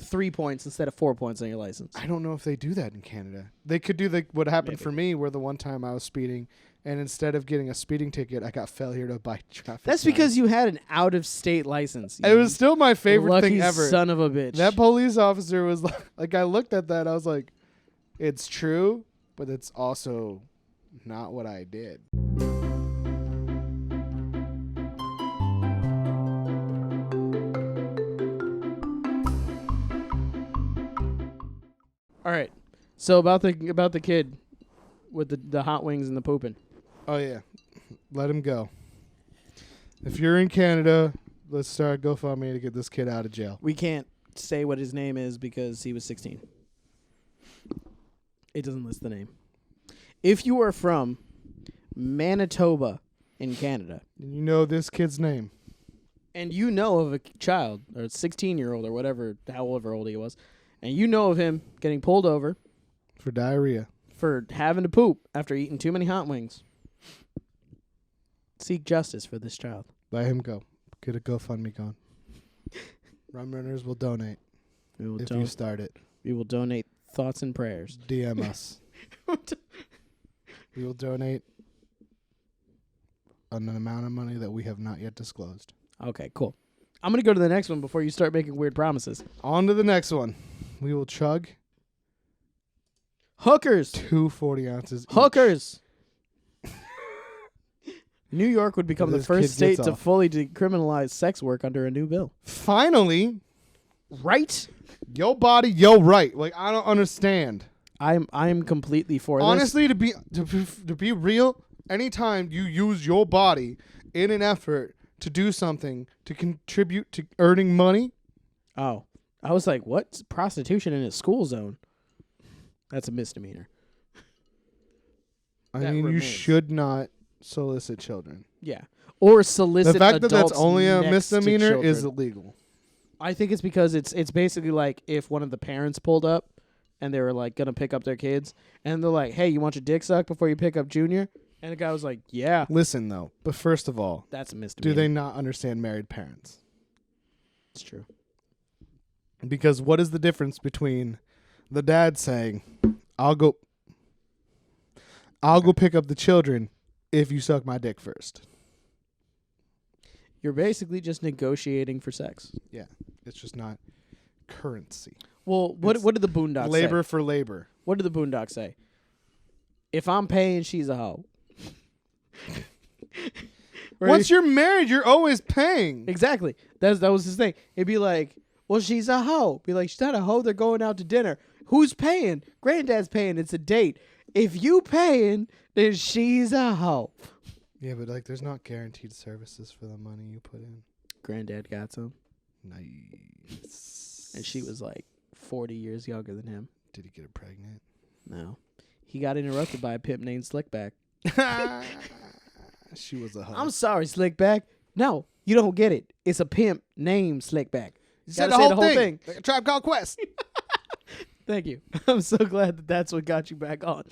3 points instead of 4 points on your license." I don't know if they do that in Canada. They could do what happened Maybe. for me, where the one time I was speeding, and instead of getting a speeding ticket, I got failure to buy traffic. That's signs. because you had an out-of-state license. It was still my favorite lucky thing ever. son of a bitch. That police officer was like, I looked at that, I was like, it's true, but it's also not what I did. All right. So about the kid with the hot wings and the pooping. Oh yeah, let him go. If you're in Canada, let's start GoFundMe to get this kid out of jail. We can't say what his name is because he was 16. It doesn't list the name. If you are from Manitoba in Canada, You know this kid's name. and you know of a child or a 16-year-old or whatever, however old he was, and you know of him getting pulled over For diarrhea. for having to poop after eating too many hot wings, seek justice for this child. Let him go. Get a GoFundMe going. Rum Runners will donate We will, if you start it. we will donate thoughts and prayers. DM us. We will donate an amount of money that we have not yet disclosed. Okay, cool. I'm going to go to the next one before you start making weird promises. On to the next one. We will chug Hookers. 2 40 ounces each. Hookers. New York would become the This first kid state gets to off. fully decriminalize sex work under a new bill. Finally, Right? yo body, yo right. Like, I don't understand. I'm completely for Honestly, to be real, anytime you use your body in an effort to do something to contribute to earning money, this. Oh. I was like, what's prostitution in a school zone? That's a misdemeanor. I That mean, you remains. should not solicit children. Yeah. Or solicit The fact that that's adults only a next to misdemeanor is children. illegal. I think it's because it's basically like if one of the parents pulled up and they were like gonna pick up their kids and they're like, "Hey, you want your dick sucked before you pick up Junior?" And the guy was like, yeah. Listen, though. But first of all, That's a misdemeanor. do they not understand married parents? It's true. Because what is the difference between the dad saying, I'll go pick up the children if you suck my dick first? You're basically just negotiating for sex. Yeah. It's just not currency. Well, what did the Boondocks say? Labor for labor. What did the Boondocks say? If I'm paying, she's a hoe. Once you're married, you're always paying. Exactly. That was his thing. It'd be like, well, she's a hoe. Be like, she's not a hoe. They're going out to dinner. Who's paying? Granddad's paying. It's a date. If you paying, then she's a hoe. Yeah, but like, there's not guaranteed services for the money you put in. Granddad got some. Nice. And she was like 40 years younger than him. Did he get her pregnant? No. He got interrupted by a pimp named Slickback. She was a hoe. I'm sorry, Slickback. No, you don't get it. It's a pimp named Slickback. You said the whole thing. Like a Tribe Called Quest. Thank you. I'm so glad that's what got you back on.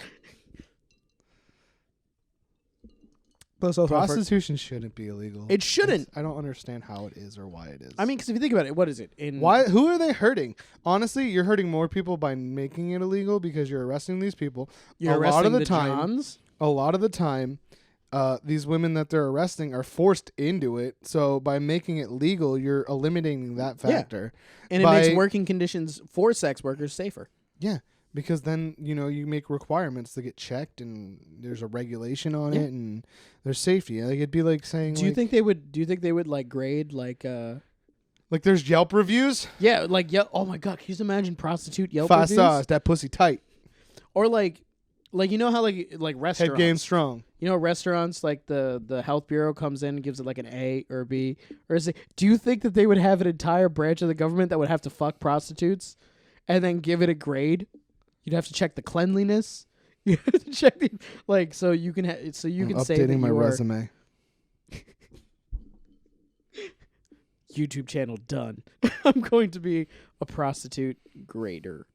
Prostitution shouldn't be illegal. It shouldn't. I don't understand how it is or why it is. I mean, because if you think about it, what is it? Who are they hurting? Honestly, you're hurting more people by making it illegal because you're arresting these people. You're a arresting lot of the Johns? A lot of the time, these women that they're arresting are forced into it. So by making it legal, you're eliminating that factor. Yeah. And it makes working conditions for sex workers safer. Yeah. Because then, you make requirements to get checked and there's a regulation on it and there's safety. Like it'd be like saying Do you think they would like grade like there's Yelp reviews? Yeah, like oh my god, can you just imagine prostitute Yelp 5 reviews? stars, that pussy tight. Or like you know how like restaurants Head game strong. You know, restaurants, like the health bureau comes in and gives it like an A or a B or a C. Do you think that they would have an entire branch of the government that would have to fuck prostitutes and then give it a grade? You'd have to check the cleanliness. You have to check the so you can say that updating my resume. YouTube channel done. I'm going to be a prostitute grader.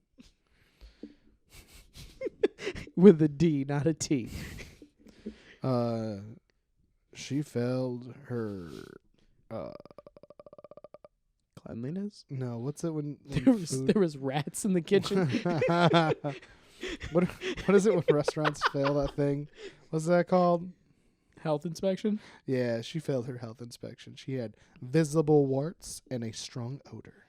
With a D, not a T. She failed her cleanliness? No, what's it when there was rats in the kitchen? What is it when restaurants fail that thing? What's that called? Health inspection? Yeah, she failed her health inspection. She had visible warts and a strong odor.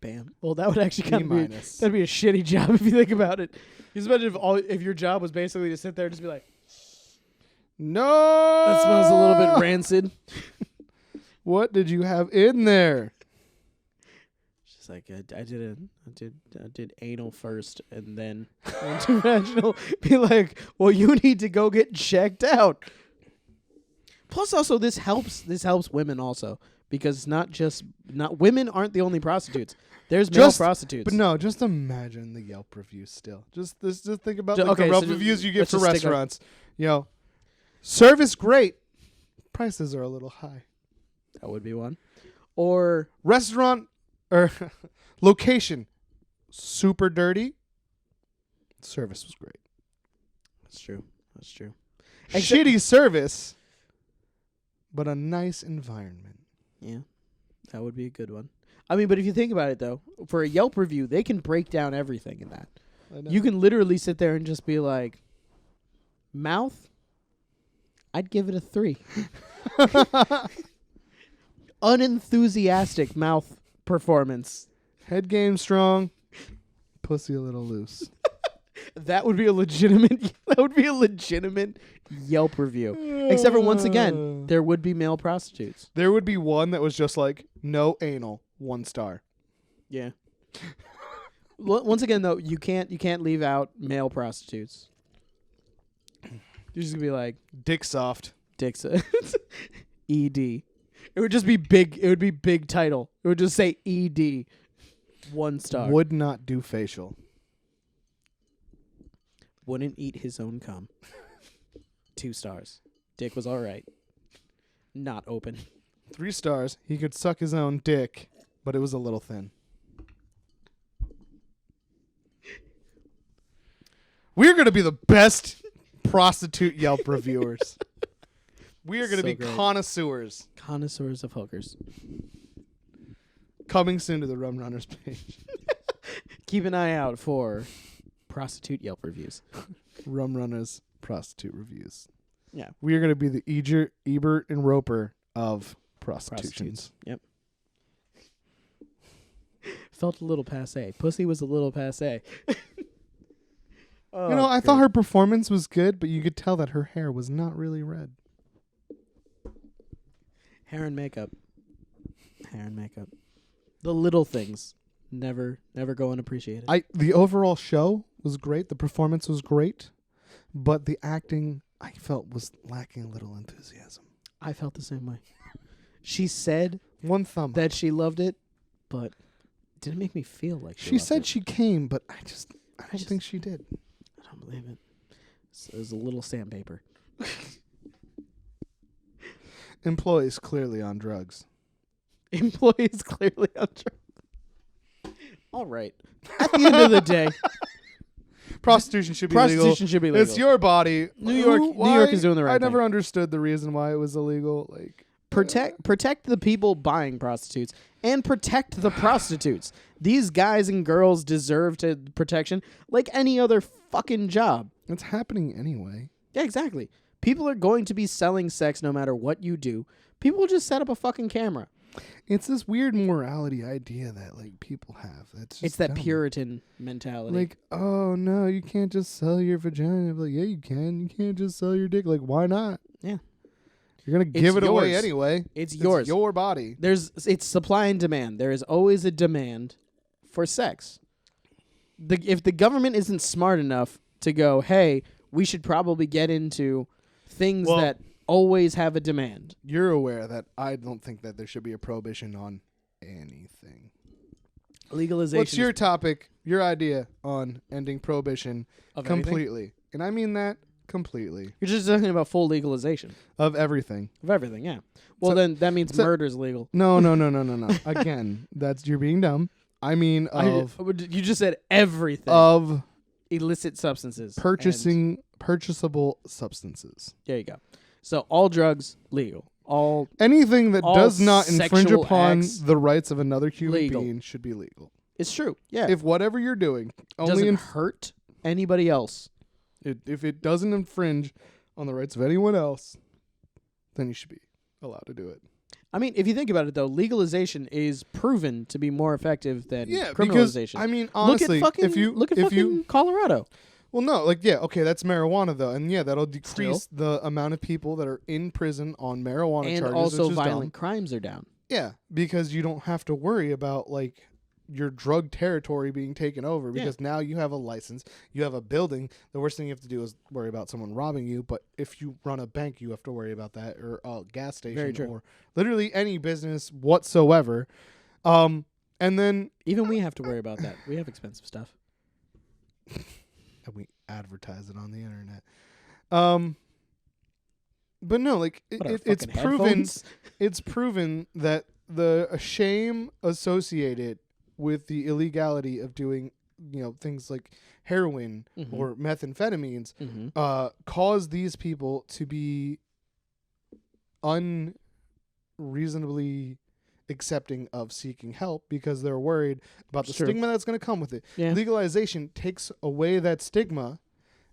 Bam. Well, that would actually kind of be that'd be a shitty job if you think about it. Just imagine if your job was basically to sit there and just be like, no, that smells a little bit rancid. What did you have in there? She's like, I did anal first and then went to vaginal. Be like, well, you need to go get checked out. Plus, also, this helps women also because women aren't the only prostitutes. There's male prostitutes. But no, just imagine the Yelp reviews still. Just think about the okay, Yelp reviews you get for restaurants. Service great. Prices are a little high. That would be one. Or restaurant or location super dirty. Service was great. That's true. Shitty service, but a nice environment. Yeah, that would be a good one. I mean, but if you think about it, though, for a Yelp review, they can break down everything in that. You can literally sit there and just be like, mouth, I'd give it a 3. Unenthusiastic mouth performance. Head game strong, pussy a little loose. That would be a legitimate Yelp review. Except for, once again, there would be male prostitutes. There would be one that was just like, no anal, 1 star. Yeah. Once again, though, you can't leave out male prostitutes. You're just gonna be like dick soft. ED. It would just be big. It would be big title. It would just say ED. 1 star. Would not do facial. Wouldn't eat his own cum. 2 stars. Dick was all right. Not open. 3 stars. He could suck his own dick, but it was a little thin. We're going to be the best prostitute Yelp reviewers. We are going to So be great. connoisseurs. Connoisseurs of hookers. Coming soon to the Rum Runners page. Keep an eye out for prostitute Yelp reviews. Rum Runners prostitute reviews. Yeah. We are going to be the Ebert, and Roper of prostitutions. Yep. Felt a little passe. Pussy was a little passe. You know, I thought her performance was good, but you could tell that her hair was not really red. Hair and makeup. The little things never go unappreciated. The overall show was great. The performance was great, but the acting I felt was lacking a little enthusiasm. I felt the same way. She said One thumb. that she loved it, but it didn't make me feel like She said it. she came, but I don't think she did. I don't believe it. It was a little sandpaper. Employees clearly on drugs. Employees clearly on drugs. All right. At the end of the day, Prostitution should be legal. prostitution should be legal. It's your body. New York is doing the right I never thing. understood the reason why it was illegal. Like Protect the people buying prostitutes and protect the prostitutes. These guys and girls deserve protection like any other fucking job. it's happening anyway. Yeah, exactly. People are going to be selling sex no matter what you do. People will just set up a fucking camera. It's this weird morality idea that like people have. It's that dumb. Puritan mentality. Like, oh no, you can't just sell your vagina. Like, yeah, you can. You can't just sell your dick. Like, why not? Yeah. You're gonna give it away yours. anyway. It's yours. Your body. It's supply and demand. There is always a demand for sex. If the government isn't smart enough to go, hey, we should probably get into things that always have a demand. You're aware that I don't think that there should be a prohibition on anything. Legalization. What's your topic, your idea on ending prohibition of everything? completely? And I mean that completely. You're just talking about full legalization Of everything. of everything, yeah. Well, So- then that means so- murder's legal. No. Again, you're being dumb. I mean You just said everything. of Illicit substances. purchasable substances. There you go. So all drugs, legal. All Anything that All does not infringe sexual upon acts, the rights of another human legal. being should be legal. it's true. Yeah. If whatever you're doing doesn't hurt anybody else. if it doesn't infringe on the rights of anyone else, then you should be allowed to do it. I mean, if you think about it, though, legalization is proven to be more effective than Yeah, criminalization. because I mean, honestly, look at if you Colorado. well, no, like yeah, okay, that's marijuana though, and yeah, that'll decrease Still. the amount of people that are in prison on marijuana And charges, also which is violent dumb. crimes are down. Yeah, because you don't have to worry about like your drug territory being taken over because now you have a license, you have a building. The worst thing you have to do is worry about someone robbing you. But if you run a bank, you have to worry about that, or a gas Very station, true. or literally any business whatsoever. And then Even we have to worry about that. We have expensive stuff. and we advertise it on the internet. But no, like What, our it's fucking proven. headphones? It's proven that the shame associated with the illegality of doing, things like heroin Mhm. or methamphetamines, Mhm. cause these people to be unreasonably accepting of seeking help because they're worried about the Sure. stigma that's going to come with it. Yeah. Legalization takes away that stigma,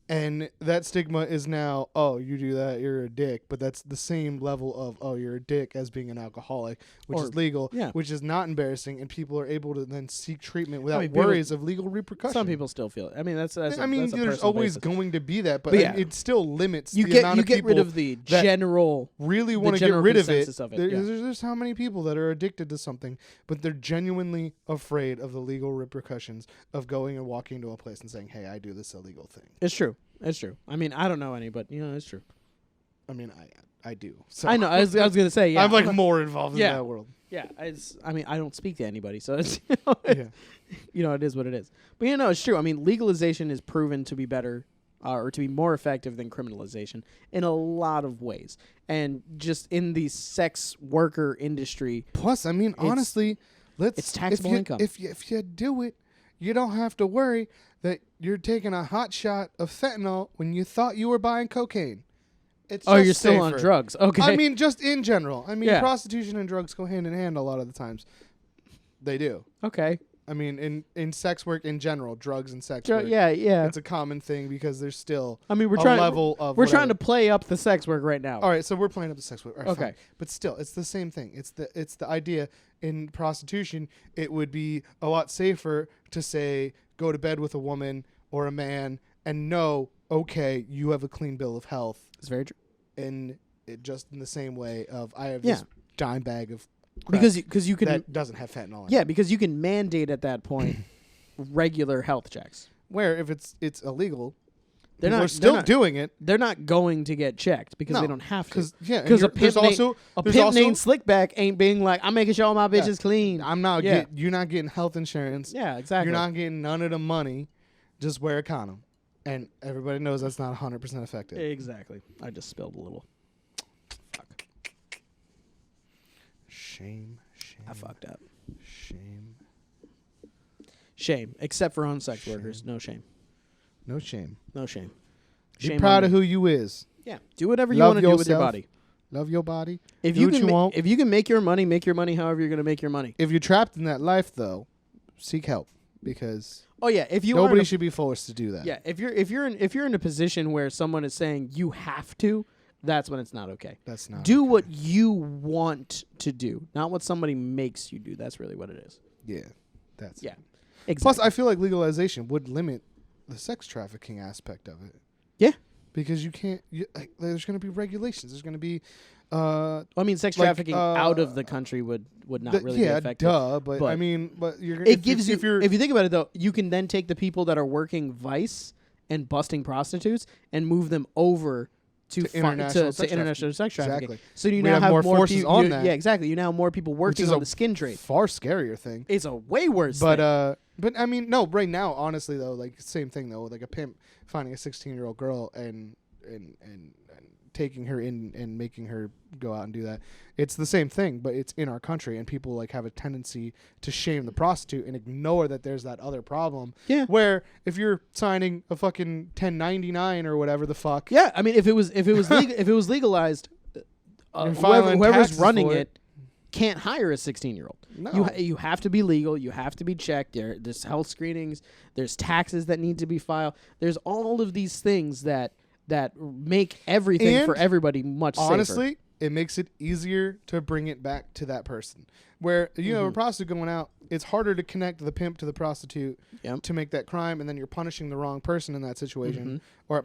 and that stigma is now, oh, you do that, you're a dick. But that's the same level of, oh, you're a dick as being an alcoholic, which Or- is legal, yeah. which is not embarrassing, and people are able to then seek treatment without people- worries of legal repercussions. Some people still feel it. I mean, that's a there's personal always basis. going to be that, but But yeah. it still limits You the get amount of rid people of the that general. really want to get general rid of it. consensus of it, yeah. There's how many people that are addicted to something, but they're genuinely afraid of the legal repercussions of going and walking into a place and saying, "Hey, I do this illegal thing." It's true. It's true. I mean, I don't know any, but it's true. I mean, I do. So I know. I was gonna say, yeah. I'm like more involved Yeah. in that world. Yeah. I mean, I don't speak to anybody, so it's Yeah. it is what it is. But it's true. I mean, legalization is proven to be better or to be more effective than criminalization in a lot of ways, and just in the sex worker industry. Plus, I mean, honestly, it's taxable income. If you do it, you don't have to worry that you're taking a hot shot of fentanyl when you thought you were buying cocaine. It's Oh, just you're still on safer. drugs. Okay. I mean, just in general. I mean, Yeah. prostitution and drugs go hand in hand a lot of the times. They do. Okay. I mean, in sex work in general, drugs and sex work. Yeah. It's a common thing because there's still I mean, we're a trying. level of We're trying to whatever. play up the sex work right now. All right, so we're playing up the sex work. All right, Okay. fine. But still, it's the same thing. It's the idea in prostitution. It would be a lot safer to say go to bed with a woman or a man and know, okay, you have a clean bill of health. It's very true. And it just in the same way of I have Yeah. this dime bag of crap Because you can that doesn't have fentanyl in it. yeah because you can mandate at that point regular health checks. Where if it's illegal, They're people not are still they're not- doing it. They're not going to get checked because No, they don't have to. Because yeah, and Because a you're- there's pimp, also a there's pimp also- named Slickback ain't being like, I'm making sure all my bitches clean. I'm not Yeah. you're not getting health insurance. Yeah, exactly. You're not getting none of the money. Just wear a condom. And everybody knows that's not 100% effective. Exactly. I just spilled a little. Fuck. Shame. I fucked up. Shame. Shame. Except for on sex Shame. workers. No shame. No shame. No shame. Be Shame proud on of me. who you is. Yeah. Do whatever you Love want to do with your yourself. body. Love your body. If Do you what can you want. if you can make your money however you're going to make your money. If you're trapped in that life, though, seek help because Oh yeah, if you nobody are should be forced to do that. yeah, if you're in a position where someone is saying you have to, that's when it's not okay. That's not. Do okay. what you want to do, not what somebody makes you do. That's really what it is. Yeah. That's. Yeah. Exactly. Plus, I feel like legalization would limit the sex trafficking aspect of it. Yeah. Because you can't. There's going to be regulations. There's going to be. I mean, sex like, trafficking out of the country would not really be yeah, effective. but I mean, but you're. It gives you. If you think about it, though, you can then take the people that are working vice and busting prostitutes and move them over to international sex trafficking. Exactly. So you We now have have more forces people. on that. Yeah, exactly. You now have more people working is on a the skin trade. far scarier thing. It's a way worse. But thing. but I mean, no. Right now, honestly, though, like same thing though. Like a pimp finding a 16-year-old girl and taking her in and making her go out and do that. It's the same thing, but it's in our country, and people like have a tendency to shame the prostitute and ignore that there's that other problem. Yeah. Where if you're signing a fucking 1099 or whatever the fuck. Yeah, I mean, if it was legalized, And filing whoever's taxes running for it can't hire a 16-year-old. No. You have to be legal. You have to be checked. There's health screenings. There's taxes that need to be filed. There's all of these things that make everything And for everybody much safer. Honestly, it makes it easier to bring it back to that person. Where, you know, a prostitute going out, it's harder to connect the pimp to the prostitute Yep. to make that crime, and then you're punishing the wrong person in that situation. Or,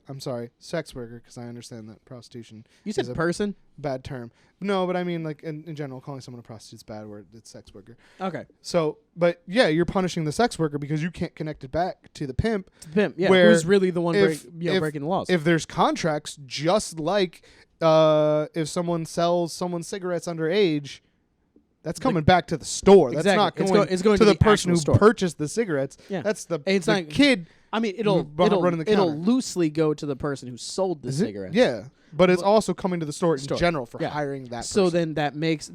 I'm sorry, sex worker, because I understand that prostitution You is said a person? bad term. No, but I mean, like, in general, calling someone a prostitute's bad word. It's sex worker. Okay. So, but yeah, you're punishing the sex worker because you can't connect it back to the pimp. Pimp, yeah, Where who's really the one if- breaking the laws. If there's contracts, just like if someone sells someone cigarettes underage, that's coming back to the store. That's Exactly. not going, It's going to to the the person who actual store. purchased the cigarettes. Yeah. That's the It's not- kid. I mean, it'll running the counter. loosely go to the person who sold the Is it? cigarettes. Yeah, but it's also coming to the store in Store. general for Yeah. hiring that So person. then that makes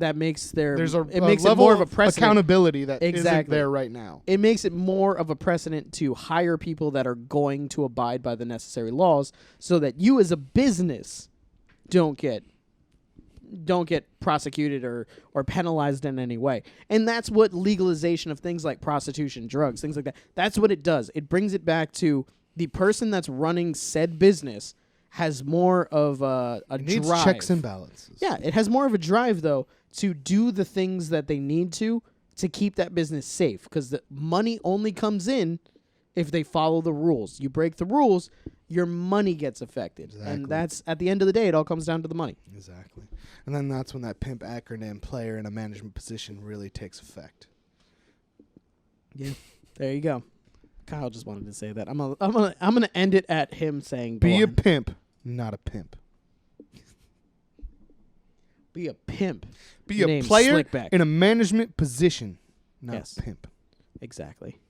their There's it makes it level more of a precedent. accountability that isn't Exactly. there right now. It makes it more of a precedent to hire people that are going to abide by the necessary laws, so that you as a business don't get prosecuted or penalized in any way. And that's what legalization of things like prostitution, drugs, things like that, that's what it does. It brings it back to the person that's running said business has more of a It needs drive. checks and balances. Yeah, it has more of a drive, though, to do the things that they need to keep that business safe, because the money only comes in if they follow the rules. You break the rules, your money gets affected. Exactly. And that's, at the end of the day, it all comes down to the money. Exactly. And then that's when that pimp acronym player in a management position really takes effect. Yeah. There you go. Kyle just wanted to say that. I'm gonna end it at him saying, Be "Go a on." pimp, not a pimp. Be a pimp. Be a Named player Slickback. in a management position, not Yes. a pimp. Exactly.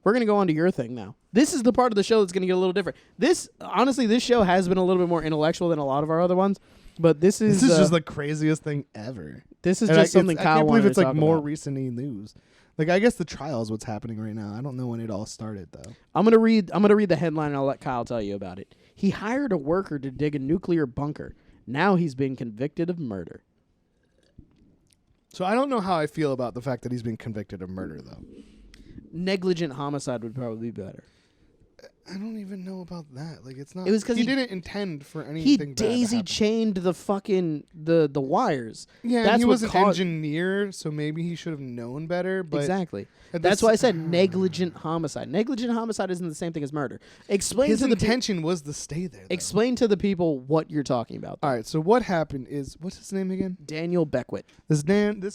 We're going to go on to your thing now. This is the part of the show that's going to get a little different. Honestly, this show has been a little bit more intellectual than a lot of our other ones, but this is just the craziest thing ever. this is And just something I Kyle can't believe wanted it's to like talk more about. recent news Like, I guess the trial is what's happening right now. I don't know when it all started, though. I'm gonna read the headline and I'll let Kyle tell you about it. He hired a worker to dig a nuclear bunker. Now he's been convicted of murder. So I don't know how I feel about the fact that he's been convicted of murder, though. Negligent homicide would probably be better. I don't even know about that. Like, it's not. It was 'cause he he didn't intend for anything. He bad to daisy happen. chained the fucking the wires. Yeah, That's and he what was an caused- engineer, so maybe he should have known better. But Exactly. at That's this- why I said negligent homicide. Negligent homicide isn't the same thing as murder. Explain his to the intention was to stay there. Though. explain to the people what you're talking about. All right. So what happened is, what's his name again? Daniel Beckwith. This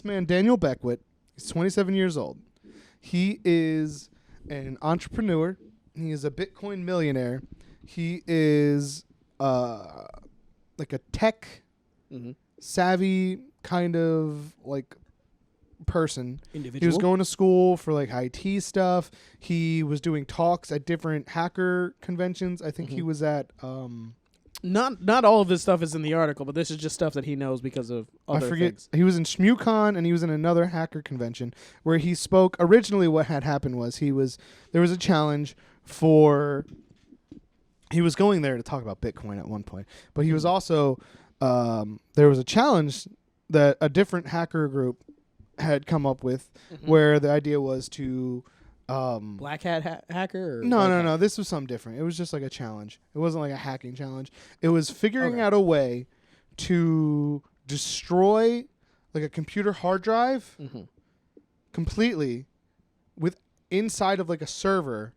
man, Daniel Beckwith. He's 27 years old. He is an entrepreneur. He is a Bitcoin millionaire. He is like a tech savvy kind of like person. Individual. He was going to school for like IT stuff. He was doing talks at different hacker conventions. I think he was at Not all of this stuff is in the article, but this is just stuff that he knows because of other I forget. things. He was in ShmooCon and he was in another hacker convention where he spoke. Originally, what had happened was there was a challenge for. He was going there to talk about Bitcoin at one point, but he was also there was a challenge that a different hacker group had come up with, where the idea was to. Black hat hacker? Or No. This was something different. It was just like a challenge. It wasn't like a hacking challenge. It was figuring out a way to destroy like a computer hard drive completely inside of like a server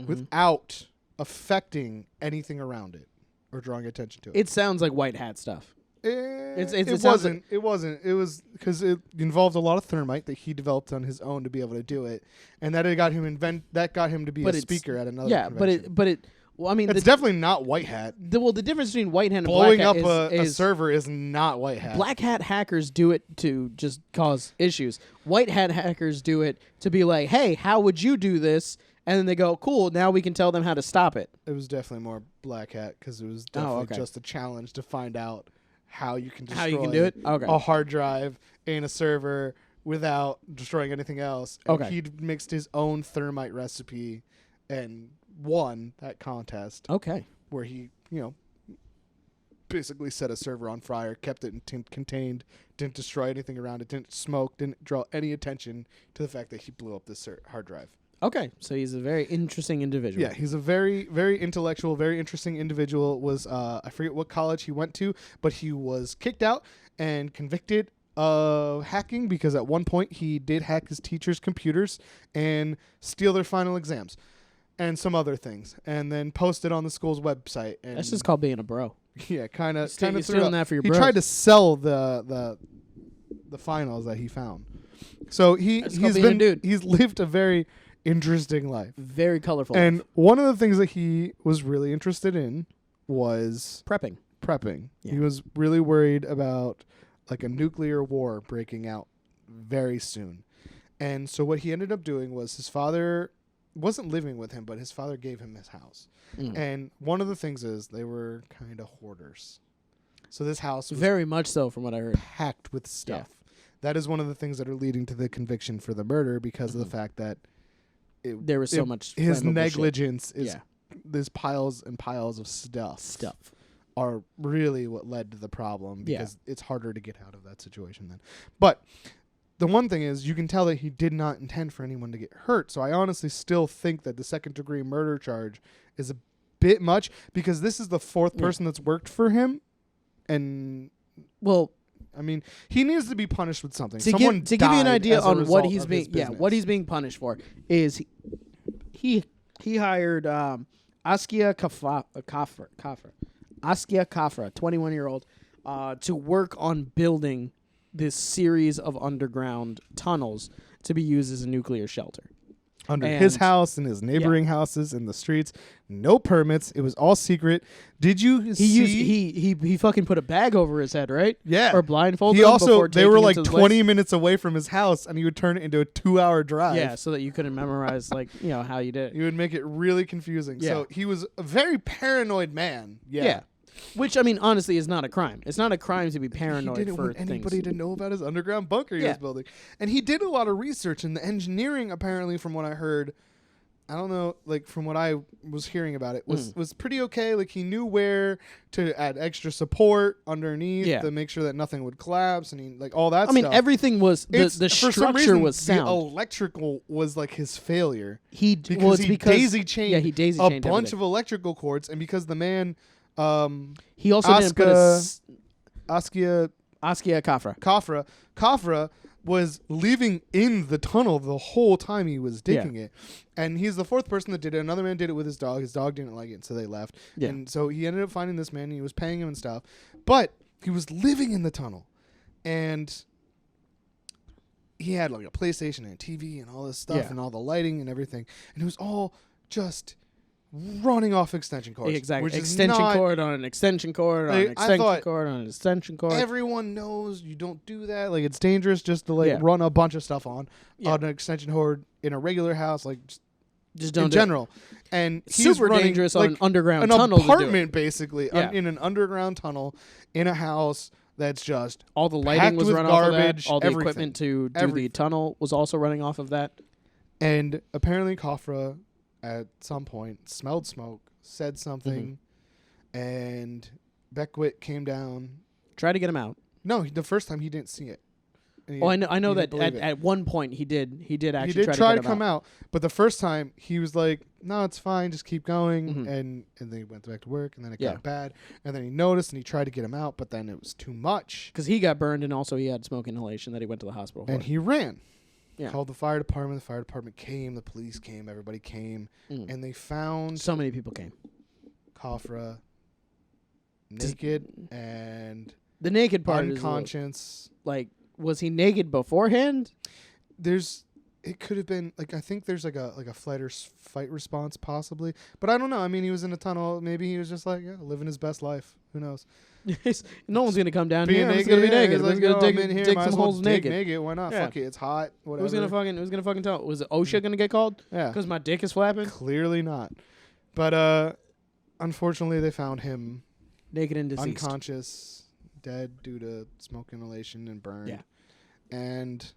without affecting anything around it or drawing attention to it. It sounds like white hat stuff. It wasn't. It was because it involved a lot of thermite that he developed on his own to be able to do it, and that got him to be a speaker at another. Yeah, convention. but it. Well, I mean, it's definitely not white hat. The difference between white hat and blowing black hat up a is server is not white hat. Black hat hackers do it to just cause issues. White hat hackers do it to be like, hey, how would you do this? And then they go, cool, now we can tell them how to stop it. It was definitely more black hat because it was definitely just a challenge to find out how you can destroy do it. Okay. a hard drive in a server without destroying anything else. And he'd mixed his own thermite recipe and won that contest. Okay. Where he, basically set a server on fire, kept it contained, didn't destroy anything around it, didn't smoke, didn't draw any attention to the fact that he blew up this hard drive. Okay, so he's a very interesting individual. Yeah, he's a very, very intellectual, very interesting individual. Was I forget what college he went to, but he was kicked out and convicted of hacking because at one point he did hack his teachers' computers and steal their final exams and some other things, and then post it on the school's website. And that's just called being a bro. Yeah, kind of stealing that for your He bros. tried to sell the finals that he found. So he's lived a very interesting life. Very colorful. And one of the things that he was really interested in was prepping. Yeah. He was really worried about like a nuclear war breaking out very soon. And so what he ended up doing was his father wasn't living with him, but his father gave him his house. And one of the things is they were kind of hoarders. So this house was very much so from what I heard. Packed with stuff. Yeah. That is one of the things that are leading to the conviction for the murder because of the fact that there was so much his negligence shit. is there's piles and piles of stuff are really what led to the problem because it's harder to get out of that situation then. But the one thing is you can tell that he did not intend for anyone to get hurt. So I honestly still think that the second-degree murder charge is a bit much because this is the fourth person that's worked for him. And I mean, he needs to be punished with something. To give you an idea on what he's being punished for is he hired Askia Kafra, 21-year-old, to work on building this series of underground tunnels to be used as a nuclear shelter. Under his house and his neighboring houses in the streets. No permits. It was all secret. Did you see? He fucking put a bag over his head, right? Yeah. Or blindfolded him. He also, they were like 20 minutes away from his house, and he would turn it into a 2-hour drive. Yeah, so that you couldn't memorize, how you did it. You would make it really confusing. Yeah. So he was a very paranoid man. Yeah. Which, I mean, honestly, is not a crime. It's not a crime to be paranoid He didn't for want things. anybody to know about his underground bunker he was building. And he did a lot of research, and the engineering, apparently, from what I heard, I don't know, like, from what I was hearing about it, was pretty okay. Like, he knew where to add extra support underneath to make sure that nothing would collapse, and he, like, all that stuff. I mean, everything was, the for structure some reason, was sound. The electrical was, like, his failure. Because he daisy-chained he daisy-chained a bunch everything. of electrical cords, and because the man... he also didn't put Askia Kafra was living in the tunnel the whole time he was digging it. And he's the fourth person that did it. Another man did it with his dog. His dog didn't like it, so they left. Yeah. And so he ended up finding this man, and he was paying him and stuff. But he was living in the tunnel. And he had like a PlayStation and a TV and all this stuff and all the lighting and everything. And it was all just... running off extension cords. Exactly. Extension cord on an extension cord on an extension cord on an extension cord. Everyone knows you don't do that. Like, it's dangerous just to like run a bunch of stuff on an extension cord in a regular house. Like, just don't in general. And he's super running, dangerous like, on an underground tunnel. An apartment, basically, in an underground tunnel in a house that's just all the lighting was running off of that. All the everything. Equipment to do the tunnel was also running off of that. And apparently, Kafra at some point smelled smoke, said something, and Beckwith came down. Tried to get him out. No, the first time he didn't see it. I know that at one point he did actually try to come out. But the first time he was like, no, it's fine, just keep going. And then he went back to work, and then it got bad. And then he noticed, and he tried to get him out, but then it was too much. Because he got burned, and also he had smoke inhalation that he went to the hospital for. And he ran. Yeah. Called the fire department. The fire department came. The police came. Everybody came. And they found... so many people came. Kafra naked and... The naked part unconscious. Like, was he naked beforehand? It could have been... like, I think there's like a fight response, possibly. But I don't know. I mean, he was in a tunnel. Maybe he was just like, living his best life. Who knows? No one's gonna come down here. It's gonna be naked. It's gonna dig some holes naked. Why not? Fuck it. It's hot. Whatever. Who's gonna fucking tell? Was it OSHA gonna get called? Yeah. Because my dick is flapping. Clearly not. But unfortunately, they found him naked and deceased, unconscious, dead due to smoke inhalation and burn. Yeah. And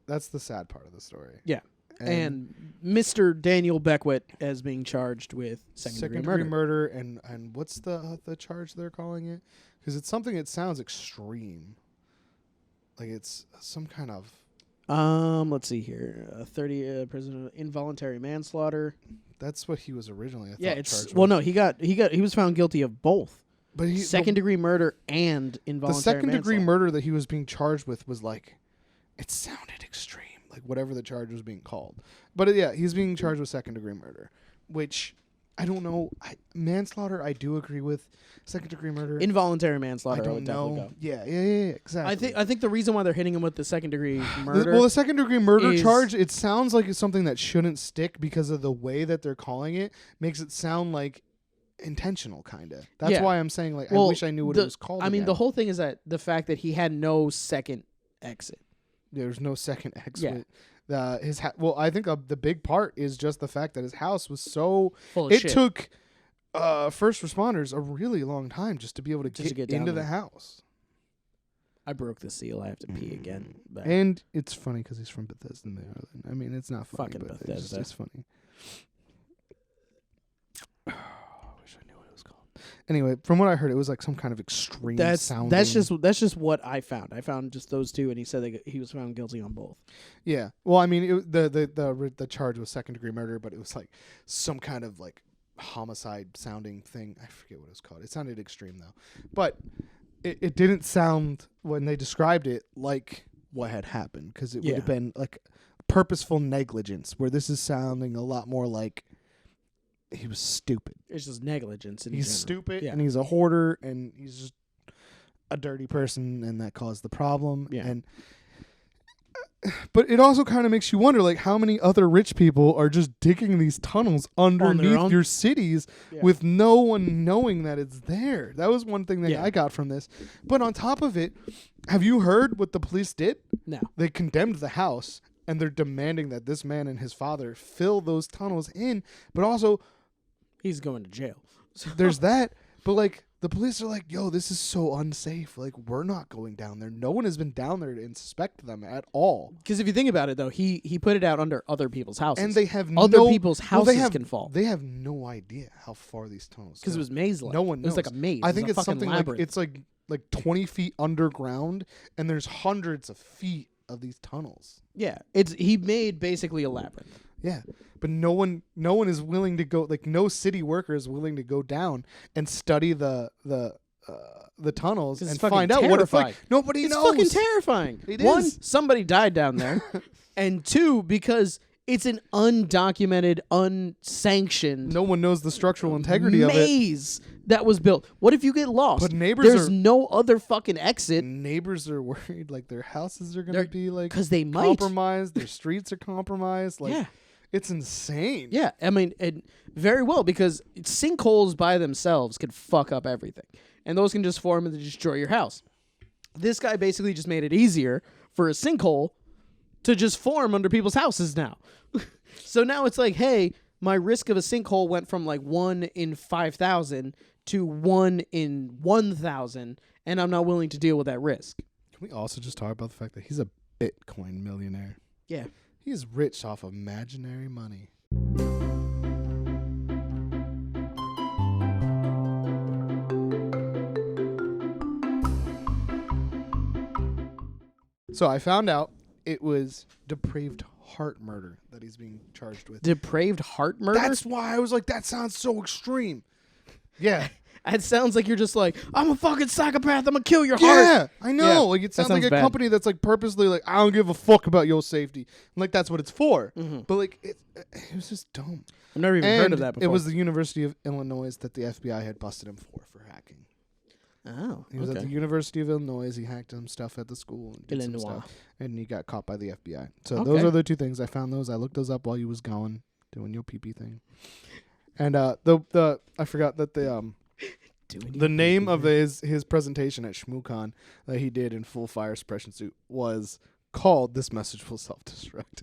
that's the sad part of the story. Yeah. And Mr. Daniel Beckwith as being charged with second-degree murder. And what's the charge they're calling it? Because it's something that sounds extreme. Like it's some kind of... let's see here. 30 prison involuntary manslaughter. That's what he was originally. He was found guilty of both. But second-degree murder and involuntary manslaughter. The second-degree murder that he was being charged with was like... it sounded extreme. Like whatever the charge was being called. But he's being charged with second-degree murder, which I don't know. Manslaughter, I do agree with. Second-degree murder. Involuntary manslaughter, I don't know. Yeah, exactly. I think the reason why they're hitting him with the second-degree murder... the second-degree murder charge, it sounds like it's something that shouldn't stick because of the way that they're calling it. Makes it sound like intentional, kind of. That's why I'm saying, like, I wish I knew what it was called I mean, the whole thing is that the fact that he had no second exit. There's no second exit. Yeah. I think the big part is just the fact that his house was so full of shit. It took first responders a really long time just to be able to get into the house. I broke the seal. I have to pee again. And it's funny because he's from Bethesda, Maryland. I mean, it's not funny, fucking but Bethesda. It's funny. Anyway, from what I heard, it was like some kind of extreme sounding. That's just what I found. I found just those two, and he said he was found guilty on both. Yeah. Well, I mean, the charge was second-degree murder, but it was like some kind of like homicide sounding thing. I forget what it was called. It sounded extreme though, but it didn't sound when they described it like what had happened, because it would have been like purposeful negligence, where this is sounding a lot more like he was stupid. It's just negligence. He's stupid, and he's a hoarder, and he's just a dirty person, and that caused the problem. Yeah. But it also kind of makes you wonder, like, how many other rich people are just digging these tunnels underneath your cities with no one knowing that it's there. That was one thing that I got from this. But on top of it, have you heard what the police did? No. They condemned the house, and they're demanding that this man and his father fill those tunnels in, but also... he's going to jail. There's that, but like The police are like, yo, this is so unsafe. Like, we're not going down there. No one has been down there to inspect them at all. Because if you think about it, though, he put it out under other people's houses. And they have other people's houses can fall. They have no idea how far these tunnels go. Because it was maze-like. No one knows. It was like a maze. I think it's something labyrinth. like, it's like 20 feet underground, and there's hundreds of feet of these tunnels. Yeah. He made basically a labyrinth. Yeah, but no one is willing to go. Like, no city worker is willing to go down and study the tunnels and find out what it's like. Nobody knows. It's fucking terrifying. One, somebody died down there, and two, because it's an undocumented, unsanctioned. No one knows the structural integrity of it. Maze that was built. What if you get lost? But there's no other fucking exit. Neighbors are worried. Like, their houses are going to be like because they might compromised. Their streets are compromised. Like, yeah. It's insane. Yeah, I mean, very well, because sinkholes by themselves could fuck up everything. And those can just form and destroy your house. This guy basically just made it easier for a sinkhole to just form under people's houses now. So now it's like, hey, my risk of a sinkhole went from like 1 in 5,000 to 1 in 1,000, and I'm not willing to deal with that risk. Can we also just talk about the fact that he's a Bitcoin millionaire? Yeah. He's rich off imaginary money. So I found out it was depraved heart murder that he's being charged with. Depraved heart murder? That's why I was like, that sounds so extreme. Yeah. It sounds like you're just like, I'm a fucking psychopath. I'm going to kill your heart. Yeah, I know. Yeah, like, it sounds like a company that's like purposely like, I don't give a fuck about your safety. And like, that's what it's for. Mm-hmm. But like, it was just dumb. I've never even heard of that before. It was the University of Illinois that the FBI had busted him for hacking. Oh, He was at the University of Illinois. He hacked some stuff at the school. And did some stuff, and he got caught by the FBI. So those are the two things. I found those. I looked those up while you was gone, doing your pee-pee thing. And I forgot that the name of his presentation at ShmooCon that he did in full fire suppression suit was called "This Message Will Self-Destruct."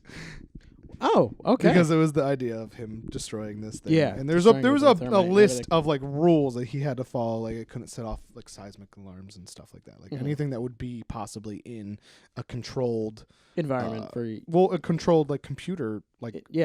Oh, okay. Because it was the idea of him destroying this thing. Yeah. And there was a list of like rules that he had to follow. Like, it couldn't set off like seismic alarms and stuff like that. Like anything that would be possibly in a controlled environment a controlled like computer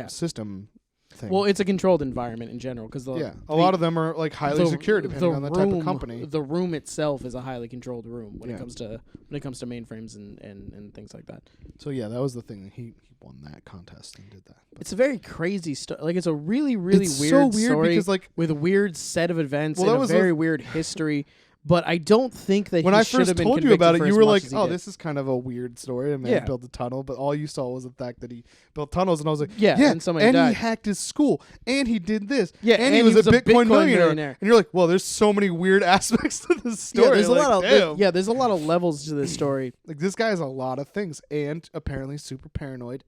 system thing. Well, it's a controlled environment in general because a lot of them are like highly secure depending on the type of company. The room itself is a highly controlled room when it comes to mainframes and things like that. So yeah, that was the thing. He won that contest and did that. But it's a very crazy story. Like, it's a really weird story because like with a weird set of events and a very weird history. But I don't think that when I first told you about it, you were like, "Oh, did. This is kind of a weird story." A man built a tunnel, but all you saw was the fact that he built tunnels, and I was like, "Yeah." And somebody died. He hacked his school, and he did this, yeah, and he was a Bitcoin millionaire. And you're like, "Well, there's so many weird aspects to this story." Yeah, there's a lot of levels to this story. Like, this guy has a lot of things, and apparently super paranoid,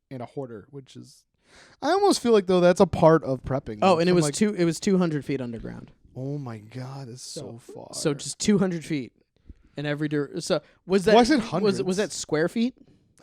and a hoarder, which is, I almost feel like though that's a part of prepping. Oh, and it was 200 feet underground. Oh my God, it's so far. So just 200 feet in every direction. So was that? Why is it hundreds? Was that square feet?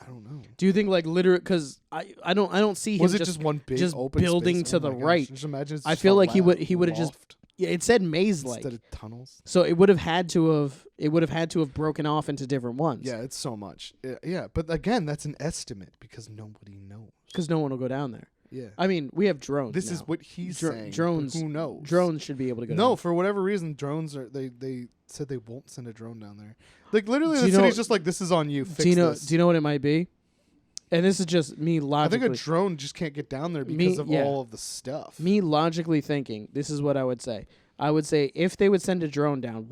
I don't know. Do you think like literally? Because I don't see him. Was it just one big open building space? to the right? Just imagine. It's I feel like he would have just. Yeah, it said maze-like instead of tunnels. So it would have had to have broken off into different ones. Yeah, it's so much. Yeah, but again, that's an estimate because nobody knows. Because no one will go down there. Yeah. I mean, we have drones. This is what he's saying. Drones. Who knows? Drones should be able to go. No, for whatever reason, drones are. They said they won't send a drone down there. Like, literally, the city's just like, this is on you. Fix this. Do you know what it might be? And this is just me logically. I think a drone just can't get down there because of all of the stuff. Me logically thinking, this is what I would say. I would say if they would send a drone down,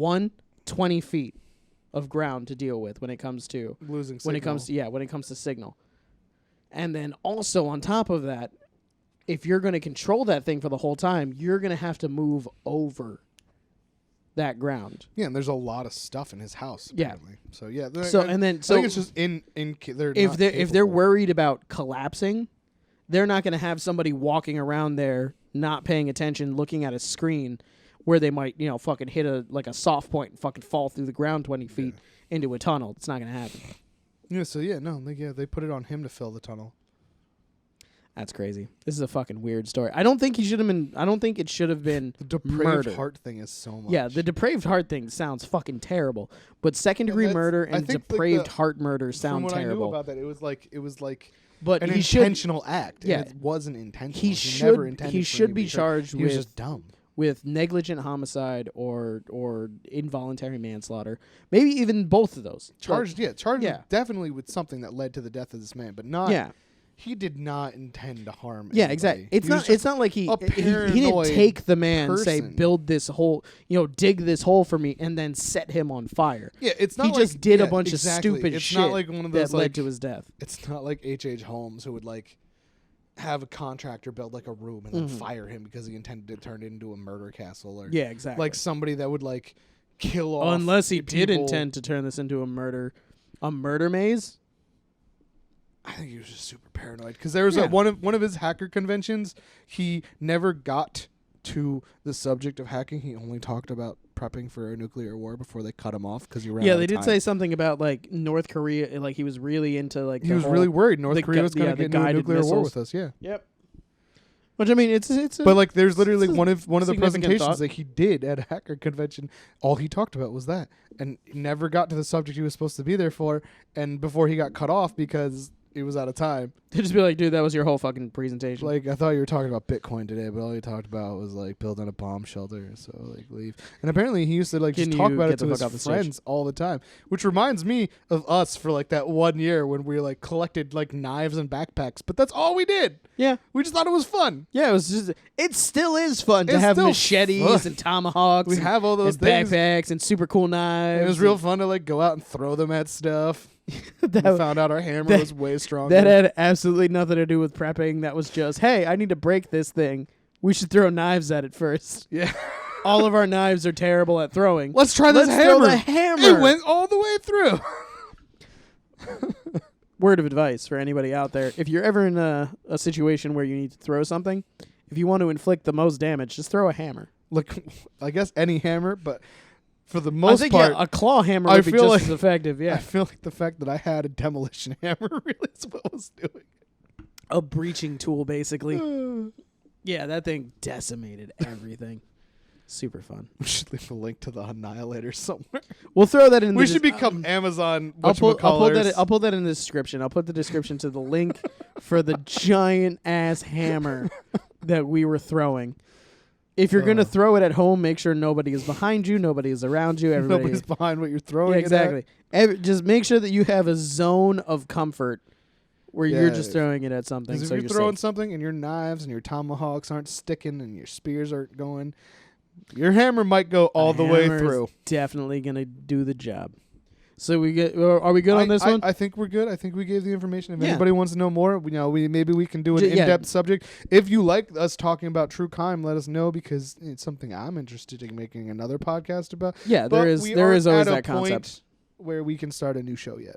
20 feet of ground to deal with when it comes to losing signal. When it comes to signal. And then also on top of that, if you're going to control that thing for the whole time, you're going to have to move over that ground. Yeah, and there's a lot of stuff in his house. Apparently. Yeah. So yeah. I think it's just if they're worried about collapsing, they're not going to have somebody walking around there not paying attention, looking at a screen where they might fucking hit a soft point and fucking fall through the ground 20 feet into a tunnel. It's not going to happen. Yeah. So yeah, no. They put it on him to fill the tunnel. That's crazy. This is a fucking weird story. I don't think he should have been. I don't think it should have been The depraved murder. heart thing is so much. Yeah, the depraved heart thing sounds fucking terrible. But second-degree that's- murder I and think, like, depraved heart murder From sound what I knew terrible. about that, it was like But an he should. intentional act. Yeah. And it wasn't intentional. He never should. intended He for should him to be hurt. charged He was with just dumb. negligent homicide or involuntary manslaughter. Maybe even both of those. Charged Yeah. definitely with something that led to the death of this man, but not. Yeah. He did not intend to harm. Yeah, anybody. exactly. It's He was not. just It's not like he didn't paranoid take the man, say, person. build this hole, dig this hole for me, and then set him on fire. Yeah, it's not. He like, just did yeah, a bunch exactly. of stupid it's shit not like one of those that led like, to his death. It's not like H.H. Holmes who would like have a contractor build like a room and then fire him because he intended to turn it into a murder castle, or Yeah, exactly. like somebody that would like kill off. Unless he did people. intend to turn this into a murder maze. I think he was just super paranoid because there was Yeah. one of his hacker conventions. He never got to the subject of hacking. He only talked about prepping for a nuclear war before they cut him off because he ran. Yeah, out they of did time. say something about like North Korea. Like he was really into like. He the was whole- really worried North the Korea gu- was going yeah, to the get into a guided nuclear war missiles. with us. Yeah. Yep. Which I mean, it's a, But like, there's literally it's a one of the significant presentations thought. that he did at a hacker convention. All he talked about was that, and never got to the subject he was supposed to be there for. And before he got cut off because he was out of time. They just be like, dude, that was your whole fucking presentation. Like, I thought you were talking about Bitcoin today, but all you talked about was like building a bomb shelter. So like, leave. And apparently he used to like Can just talk you about get it to the his fuck off the stage? friends all the time, which reminds me of us for like that 1 year when we like collected like knives and backpacks. But that's all we did. yeah. We just thought it was fun. Yeah, it was just. It still is fun to It's have still machetes fun. and tomahawks. We and, have all those and things. backpacks and super cool knives. It was real fun to like go out and throw them at stuff. that, We found out our hammer that- was way stronger. that had absolutely nothing to do with prepping. That was just, hey, I need to break this thing. We should throw knives at it first. yeah. All of our knives are terrible at throwing. Let's try this Let's throw hammer. the hammer. It went all the way through. Word of advice for anybody out there: if you're ever in a situation where you need to throw something, if you want to inflict the most damage, just throw a hammer. Like, I guess any hammer, but for the I most think part, a claw hammer I would be feel just like- as effective. I Yeah, feel like the fact that I had a demolition hammer really is what was doing. a breaching tool, basically. Yeah, that thing decimated everything. Super fun. We should leave a link to the Annihilator somewhere. We'll throw that in. We the should become Amazon. I'll put whatchamacallers. I'll put that in the description. I'll put the description to the link for the giant ass hammer that we were throwing. If you're gonna throw it at home, make sure nobody is behind you, nobody is around you, everybody. Nobody's behind what you're throwing. Yeah, it at. exactly. Just make sure that you have a zone of comfort where you're Yeah, just throwing it at something. Because if So you're you're throwing safe. something and your knives and your tomahawks aren't sticking and your spears aren't going, your hammer might go all the way hammer is through. Definitely gonna do the job. So are we good on this one? I think we're good. I think we gave the information. If Yeah. anybody wants to know more, maybe we can do an Yeah. in-depth subject. If you like us talking about true crime, let us know because it's something I'm interested in making another podcast about. Yeah, But there we is aren't always at a that concept. point where we can start a new show yet.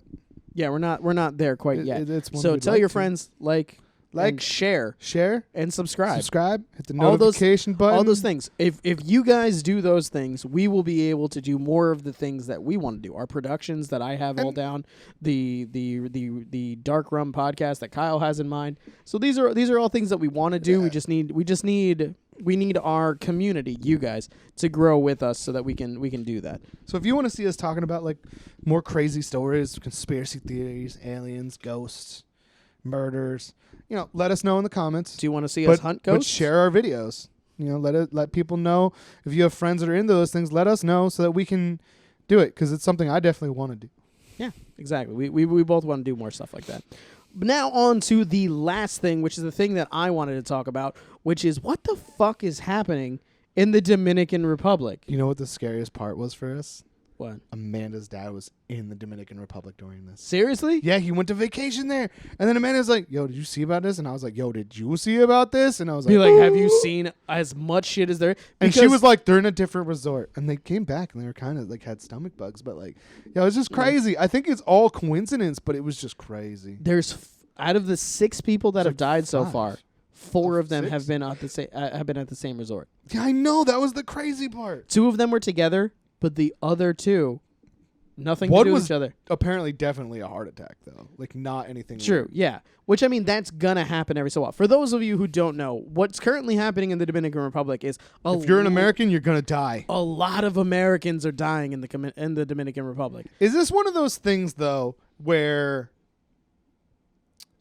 Yeah, we're not there quite yet. It's one So we'd tell like your to. friends, like, and share share, and subscribe. hit the All those- notification button. All those things. If you guys do those things, we will be able to do more of the things that we want to do. Our productions that I have all And- down, the Dark Rum podcast that Kyle has in mind. So these are all things that we want to do. Yeah. We need our community, you guys, to grow with us so that we can do that. So if you want to see us talking about like more crazy stories, conspiracy theories, aliens, ghosts, murders, let us know in the comments. Do you want to see us hunt But ghosts? share our videos. Let people know. If you have friends that are into those things, let us know so that we can do it because it's something I definitely want to do. Yeah, exactly. We both want to do more stuff like that. But now on to the last thing, which is the thing that I wanted to talk about, which is what the fuck is happening in the Dominican Republic? You know what the scariest part was for us? What? Amanda's dad was in the Dominican Republic during this. Seriously? Yeah, he went to vacation there. And then Amanda's like, yo, did you see about this? And I was like, yo, did you see about this? And I was Be like, like, have you "Ooh." seen as much shit as there? And she Because- was like, they're in a different resort. And they came back and they were kind of like had stomach bugs. But like, yeah, it was just crazy. I think it's all coincidence, but it was just crazy. there's out of the 6 people that It's have like died so 5. far, 4 Of of them 6? have been at the same resort. Yeah, I know. That was the crazy part. 2 of them were together, but the other 2 Nothing to One do with was each other. apparently definitely a heart attack, though. Like, not anything True, weird. yeah. Which, I mean, that's going to happen every so often. For those of you who don't know, what's currently happening in the Dominican Republic is If you're an American, you're going to die. a lot of Americans are dying in the Dominican Republic. Is this one of those things, though, where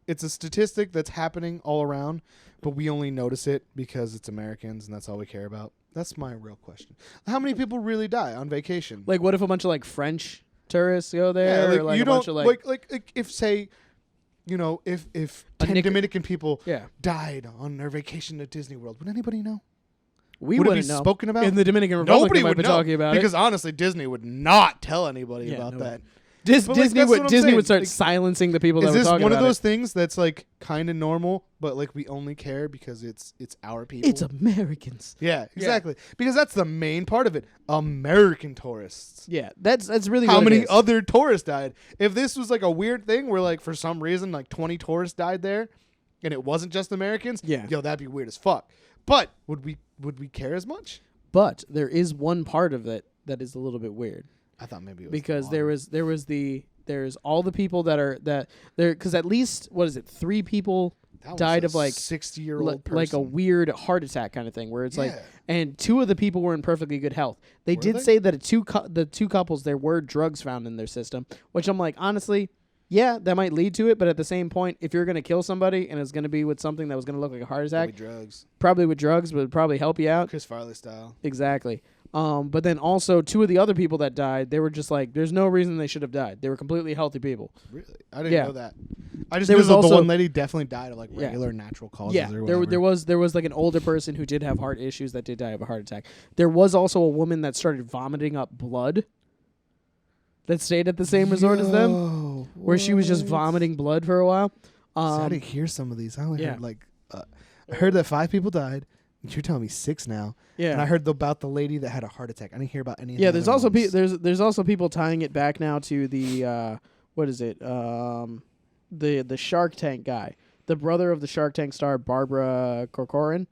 it's a statistic that's happening all around, but we only notice it because it's Americans and that's all we care about? That's my real question. How many people really die on vacation? Like, what if a bunch of, like, French tourists go there? like, or, like, you a don't bunch of, like if say, you know, if A 10 Dominican people yeah. died on their vacation at Disney World, would anybody know? We would it be wouldn't know. spoken about? In the Dominican Republic, Nobody they might would be know talking about because it. honestly, Disney would not tell anybody Yeah, about no that. But, like, Disney Disney saying. would start Like, silencing the people that Is were this talking one about of those it. things that's like kind of normal, but like we only care because it's our people? It's Americans. Yeah, exactly. Because that's the main part of it. American tourists. Yeah, that's really How what many it is. other tourists died? If this was like a weird thing where like for some reason like 20 tourists died there and it wasn't just Americans, Yeah. yo, that'd be weird as fuck. But would we care as much? But there is one part of it that is a little bit weird. I thought maybe it was Because the there's all the people that there, because at least, what is it, 3 people water. died of like 60-year-old person. like a weird heart attack kind of thing, where it's like, Yeah. and 2 of the people were in perfectly good health. They Were did they? say that the two couples, there were drugs found in their system, which I'm like, honestly, yeah, that might lead to it, but at the same point, if you're gonna kill somebody and it's gonna be with something that was gonna look like a heart attack, Probably drugs. with drugs, but it'd probably help you out. Chris Farley style. Exactly. But then also 2 of the other people that died, they were just like, there's no reason they should have died. They were completely healthy people. Really? I didn't Yeah. know that. I just There knew was that also- the one lady definitely died of like Yeah. regular natural causes Yeah, or there whatever. was like an older person who did have heart issues that did die of a heart attack. There was also a woman that started vomiting up blood that stayed at the same resort as them, Yo, where she was just what? vomiting blood for a while. I didn't hear some of these. I only yeah. heard like I heard that 5 people died. You're telling me 6 now. Yeah, And I heard about the lady that had a heart attack. I didn't hear about any. Of yeah. the There's other also ones. there's also people tying it back now to the what is it? The Shark Tank guy, the brother of the Shark Tank star Barbara Corcoran.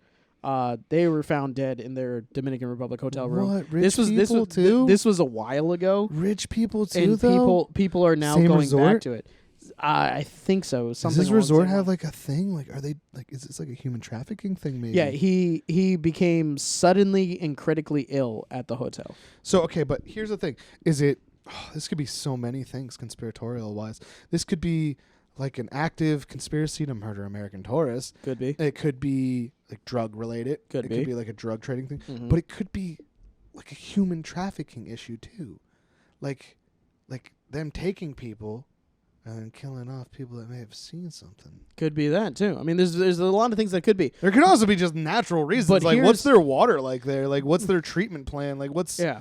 They were found dead in their Dominican Republic hotel room. What? Rich This was people too. this was a while ago, Rich people too. and though? people are now Same going resort? back to it. I think so. Does Something this along the resort same have lines. like a thing? Like, are they like? Is this like a human trafficking thing? Maybe. Yeah, he became suddenly and critically ill at the hotel. So okay, but here's the thing: is it? Oh, this could be so many things conspiratorial wise. This could be like an active conspiracy to murder American tourists. Could be. It could be like drug related. Could it be. could be like a drug trading thing. Mhm. But it could be like a human trafficking issue too, like them taking people and then killing off people that may have seen something. Could be that too. I mean, there's a lot of things that could be. There could also be just natural reasons. But Like, what's here's- their water like there? Like, what's their treatment plan? Like, what's Yeah,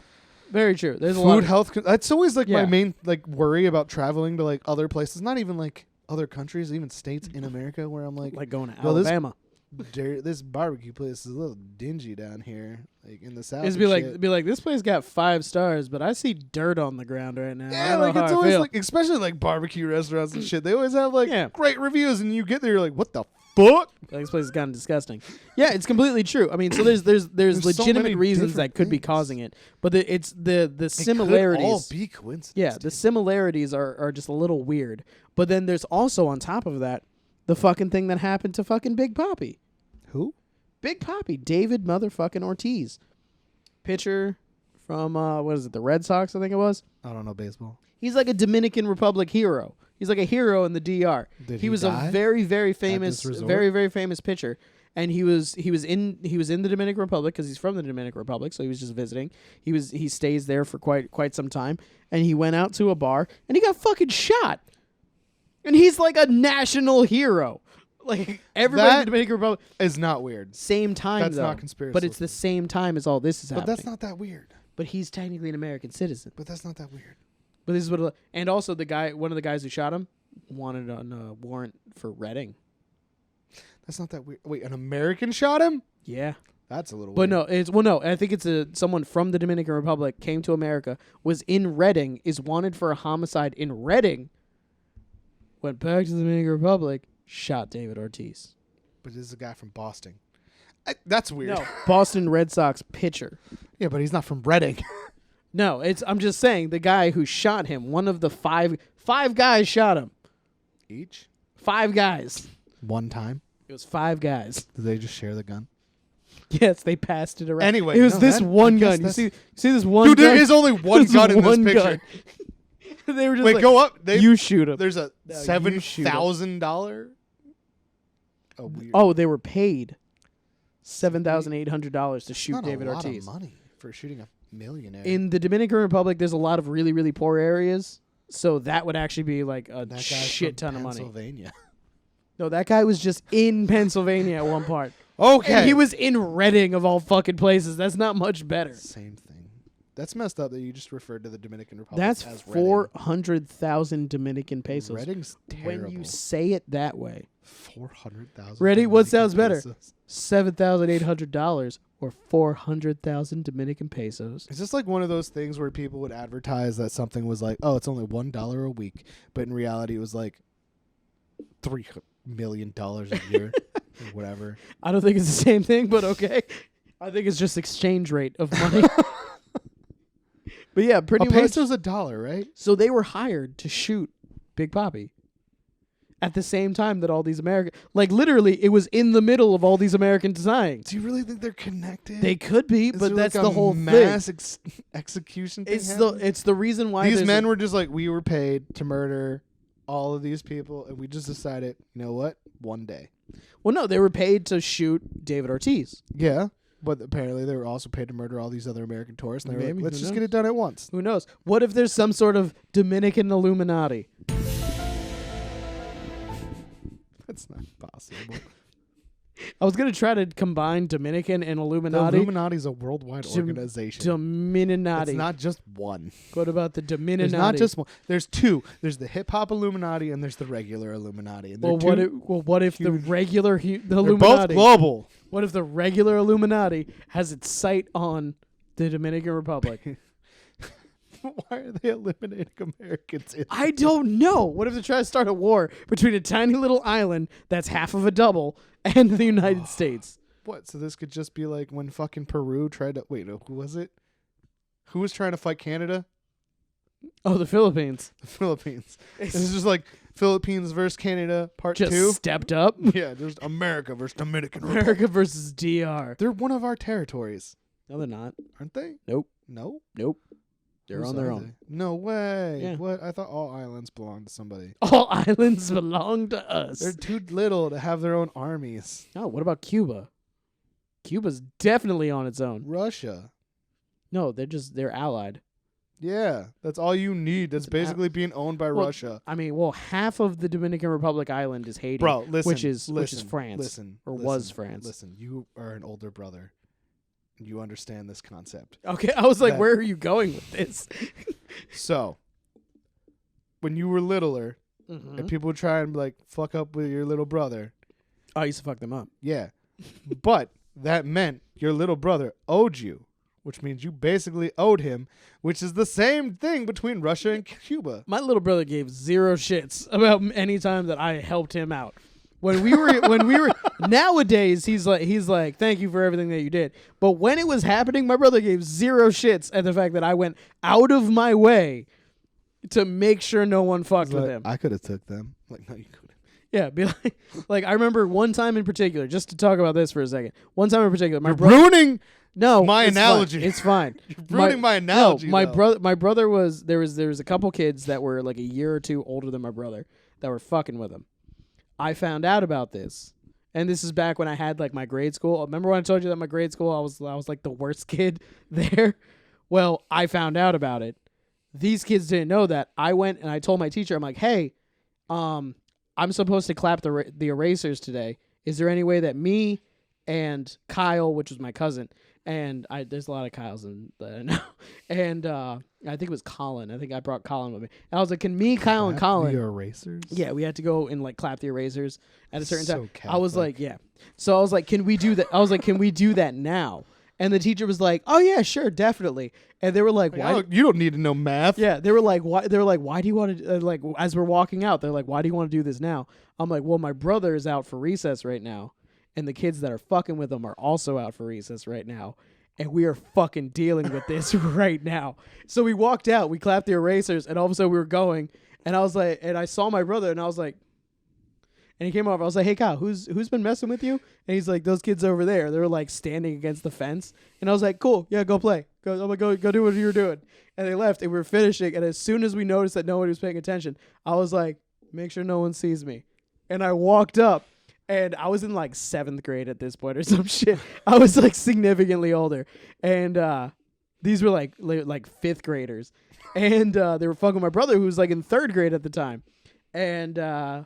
very true. There's a lot food of health? That's always like my Yeah. main like worry about traveling to like other places. Not even like other countries, even states in America, where I'm like going to Well, this- Alabama. this barbecue place is a little dingy down here, like in the south. It's and be shit. like this place got 5 stars, but I see dirt on the ground right now. I Yeah, don't know like how it's I always feel. like, especially like barbecue restaurants and shit. They always have like Yeah. great reviews, and you get there, you're like, what the fuck? Like, this place has gotten disgusting. Yeah, it's completely true. I mean, so there's There's so legitimate many reasons that different could be things. causing it, but it's the It similarities. could all be coincidence. Yeah, the similarities are just a little weird. But then there's also, on top of that, the fucking thing that happened to fucking Big Papi. Who? Big Papi, David motherfucking Ortiz. Pitcher from, what is it, the Red Sox, I think it was? I don't know baseball. He's like a Dominican Republic hero. He's like a hero in the DR. Did He was die a very, very famous, resort? very, very famous pitcher. And he was in the Dominican Republic because he's from the Dominican Republic, so he was just visiting. He stays there for quite some time, and he went out to a bar and he got fucking shot. And he's like a national hero. Like everybody in That the Dominican Republic, Is not weird. same time That's though. not conspiracy. But it's the same time as all this is But happening. that's not that weird. But he's technically an American citizen. But that's not that weird. But this is what, and also one of the guys who shot him wanted on a warrant for Reading. That's not that weird. Wait, an American shot him? Yeah, That's a little but weird. no, I think it's someone from the Dominican Republic came to America, was in Reading, is wanted for a homicide in Reading. Went back to the Dominican Republic, shot David Ortiz. But this is a guy from Boston. That's weird. No, Boston Red Sox pitcher. Yeah, but he's not from Reading. No, I'm just saying the guy who shot him, one of the five guys shot him. Each? 5 guys. One time? It was 5 guys. Did they just share the gun? Yes, they passed it around. Anyway, it was this one gun. You see this one Dude, gun? there is only one gun in this picture. They were just Wait, like, go up. You shoot him. There's a No, $7,000. Oh, weird. Oh, they were paid $7,800 to shoot Not David a lot Ortiz. of money for shooting a millionaire. In the Dominican Republic, there's a lot of really, really poor areas, so that would actually be like a that shit ton of money. Pennsylvania. No, that guy was just in Pennsylvania at one part. Okay. And he was in Reading of all fucking places. That's not much better. Same thing. That's messed up that you just referred to the Dominican Republic That's as 400,000 Dominican pesos. Reading's terrible. When you say it that way. 400,000. Ready? What sounds better? Pesos. $7,800 or 400,000 Dominican pesos. It's just like one of those things where people would advertise that something was like, oh, it's only $1 a week, but in reality it was like $3 million a year or whatever. I don't think it's the same thing, but okay. I think it's just exchange rate of money. But yeah, pretty a much. peso's $1, right? So they were hired to shoot Big Papi at the same time that all these American, like literally, it was in the middle of all these Americans dying. Do you really think they're connected? They could be, Is but there that's like the a whole mass thing. execution thing It's the reason why these there's men were just like, we were paid to murder all of these people, and we just decided, you know what? One day. Well, no, they were paid to shoot David Ortiz. Yeah, but apparently they were also paid to murder all these other American tourists. And they were Maybe, like, let's who just knows? get it done at once. Who knows? What if there's some sort of Dominican Illuminati? That's not possible. I was gonna try to combine Dominican and The Illuminati. Illuminati is a worldwide Dom- organization. Dominati. It's not just one. What about the Dominati? There's not just one. There's two. There's the hip hop Illuminati and there's the regular Illuminati. And Well, what if the regular the they're Illuminati? both global. What if the regular Illuminati has its sight on the Dominican Republic? Why are they eliminating Americans? I don't know. What if they try to start a war between a tiny little island that's half of a double and the United States? What? So this could just be like when fucking Peru tried to... Wait, no, who was it? Who was trying to fight Canada? Oh, the Philippines. The Philippines. This is just like Philippines versus Canada part Just 2. stepped up. Yeah, just America versus Dominican Republic. America versus DR. They're one of our territories, No, they're not. aren't they? Nope. No? Nope. They're Whose on their are own. they? No way. Yeah. What? I thought all islands belonged to somebody. All islands belong to us. They're too little to have their own armies. Oh, what about Cuba? Cuba's definitely on its own. Russia. No, they're allied. Yeah, that's all you need. That's It's basically being owned by Well, Russia. I mean, well, half of the Dominican Republic island is Haiti, Bro, listen. which is listen, France, Listen. or listen, was France. Listen, you are an older brother. You understand this concept. Okay, I was like, That- where are you going with this? So, when you were littler, Mhm. and people would try and like fuck up with your little brother, I used to fuck them up. yeah. But that meant your little brother owed you, which means you basically owed him, which is the same thing between Russia and Cuba. My little brother gave zero shits about any time that I helped him out. When we were nowadays, he's like, thank you for everything that you did. But when it was happening, my brother gave zero shits at the fact that I went out of my way to make sure no one fucked with him. I could have took them. Like, no, you couldn't. Yeah, be like I remember one time in particular, just to talk about this for a second. One time in particular, my You're brother. ruining No, my it's fine. analogy. It's fine. You're ruining my analogy. No, though. my brother was there was a couple kids that were like a year or two older than my brother that were fucking with him. I found out about this, and this is back when I had like my grade school. Remember when I told you that my grade school I was like the worst kid there? Well, I found out about it. These kids didn't know that. I went and I told my teacher, I'm like, hey, I'm supposed to clap the erasers today. Is there any way that me and Kyle, which was my cousin, and there's a lot of Kyles in that I know, and I think it was Colin. I think I brought Colin with me. And I was like, can me, Kyle, and Colin? The erasers? Yeah, we had to go and like clap the erasers at a certain So time. I was Catholic. like, yeah. So I was like, can we do that? I was like, can we do that now? And the teacher was like, oh yeah, sure, definitely. And they were like, why? You don't need to know math. Yeah, they were like, why? They were like, why do you want to? Like, as we're walking out, they're like, why do you want to do this now? I'm like, well, my brother is out for recess right now, and the kids that are fucking with him are also out for recess right now, and we are fucking dealing with this right now. So we walked out, we clapped the erasers, and all of a sudden we were going, and I was like, and I saw my brother, and I was like, and he came over. I was like, "Hey, Kyle, who's been messing with you?" And he's like, "Those kids over there. They were like standing against the fence." And I was like, "Cool, yeah, go play. I'm like, go do what you were doing." And they left, and we were finishing. And as soon as we noticed that nobody was paying attention, I was like, "Make sure no one sees me." And I walked up, and I was in like 7th grade at this point or some shit. I was like significantly older, and these were like 5th graders, and they were fucking my brother who was like in 3rd grade at the time, and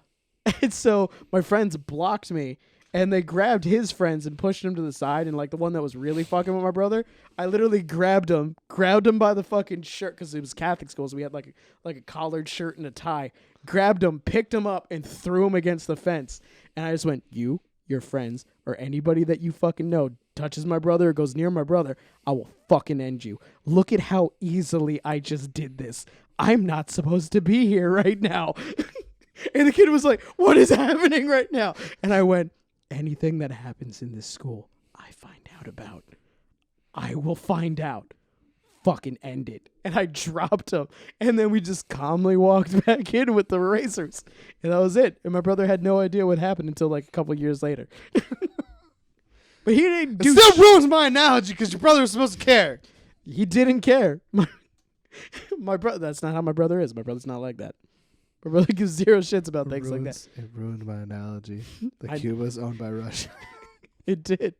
so my friends blocked me, and they grabbed his friends and pushed him to the side, and like the one that was really fucking with my brother, I literally grabbed him by the fucking shirt, because it was Catholic school, so we had like a collared shirt and a tie, grabbed him, picked him up, and threw him against the fence. And I just went, "You, your friends, or anybody that you fucking know touches my brother or goes near my brother, I will fucking end you. Look at how easily I just did this. I'm not supposed to be here right now." And the kid was like, "What is happening right now?" And I went, "Anything that happens in this school, I find out about. I will find out. Fucking end it." And I dropped him. And then we just calmly walked back in with the erasers. And that was it. And my brother had no idea what happened until like a couple years later. But he didn't do It still ruins my analogy because your brother was supposed to care. He didn't care. My brother, that's not how my brother is. My brother's not like that. My brother gives zero shits about things like that. It ruined my analogy. Cuba's owned by Russia. It did.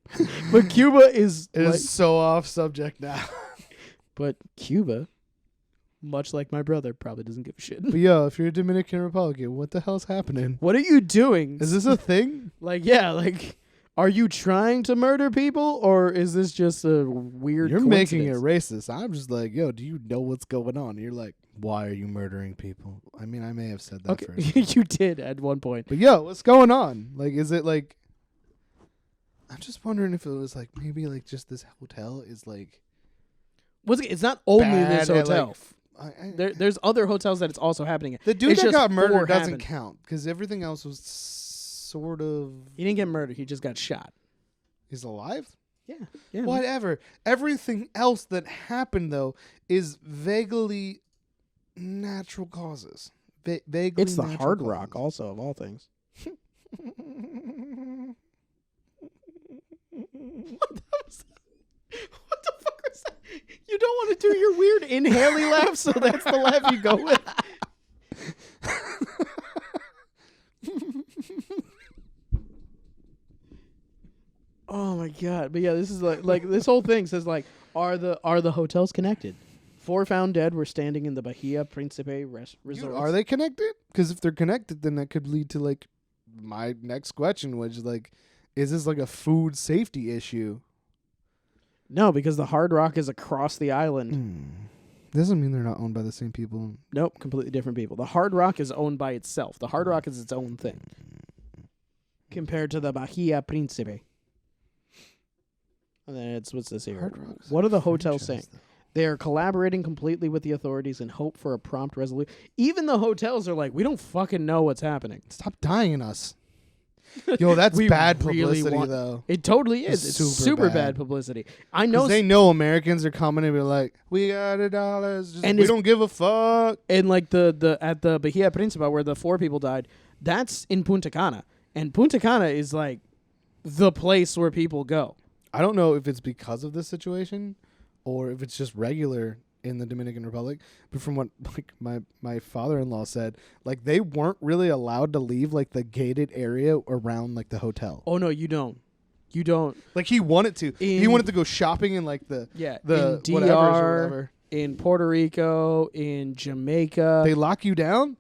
But Cuba is... It is so off subject now. But Cuba, much like my brother, probably doesn't give a shit. But yo, if you're a Dominican Republic, what the hell's happening? What are you doing? Is this a thing? Are you trying to murder people, or is this just a weird You're making it coincidence? racist. I'm just like, yo, do you know what's going on? You're like, why are you murdering people? I mean, I may have said that first. You did at one point. But yo, what's going on? Like, is it like... I'm just wondering if it was like, maybe like just this hotel is like... It's not only this bad at, hotel. There's other hotels that it's also happening at. The dude It's that just got murdered 4 doesn't happened. count because everything else was sort of... He didn't get murdered. He just got shot. He's alive? Yeah. Whatever. Everything else that happened, though, is vaguely natural causes. Vaguely It's the natural Hard causes. Rock, also, of all things. What the fuck was that? You don't want to do your weird inhaley laugh, so that's the laugh you go with. Oh my god! But yeah, this is like this whole thing says like, are the hotels connected? 4 found dead were standing in the Bahia Principe resort. Are they connected? Because if they're connected, then that could lead to like my next question, which is like, is this like a food safety issue? No, because the Hard Rock is across the island. Doesn't mean they're not owned by the same people. Nope, completely different people. The Hard Rock is owned by itself. The Hard Rock is its own thing compared to the Bahia Principe. And then what's this here? Hard Rock's What are the a hotels franchise, saying? They are collaborating completely with the authorities in hope for a prompt resolution. Even the hotels are like, we don't fucking know what's happening. Stop dying us. Yo, that's We bad really publicity, want- though. It totally is. It's super bad bad publicity. I know. Because they know Americans are coming and be like, we got $1. And we it's- don't give a fuck. And like the at the Bahia Principe where the 4 people died, that's in Punta Cana. And Punta Cana is like the place where people go. I don't know if it's because of this situation or if it's just regular in the Dominican Republic. But from what like my father-in-law said, like they weren't really allowed to leave like the gated area around like the hotel. Oh no, you don't. You don't. Like he wanted to. He wanted to go shopping in like the Yeah, the in whatevers or DR, whatever. in Puerto Rico, in Jamaica. They lock you down?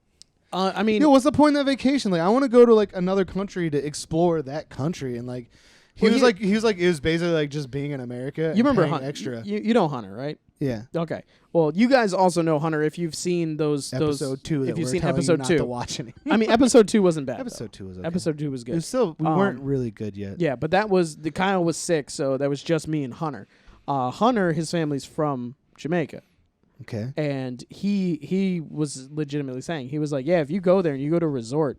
I mean, Yo, what's the point of that vacation? Like, I want to go to like another country to explore that country, and like, he was like, it was basically like just being in America. you remember paying Hunter? extra? You know Hunter, right? Yeah. Okay. Well, you guys also know Hunter if you've seen those Episode 2. If that you've we're seen telling episode you not 2, to watch any. I mean, episode 2 wasn't bad. Episode 2 was okay. Episode 2 was It good. was still we weren't really good yet. Yeah, but that was the Kyle was sick, so that was just me and Hunter. Hunter, his family's from Jamaica. Okay. And he was legitimately saying, he was like, yeah, if you go there and you go to a resort,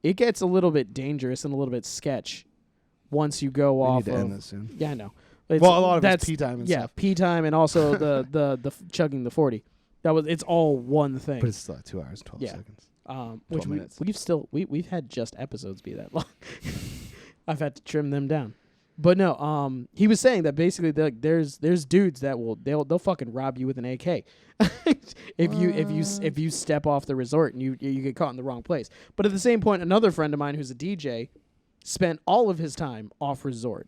it gets a little bit dangerous and a little bit sketch once you go We off need to of... end this soon. Yeah, I know. It's, Well, a lot of it's pee time and yeah, stuff. pee time and also the chugging the 40. It's all one thing. But it's still 2 hours, 12 seconds. Which minutes. we've had just episodes be that long. I've had to trim them down. But no, he was saying that basically there's dudes that they'll fucking rob you with an AK if you step off the resort and you get caught in the wrong place. But at the same point, another friend of mine who's a DJ spent all of his time off resort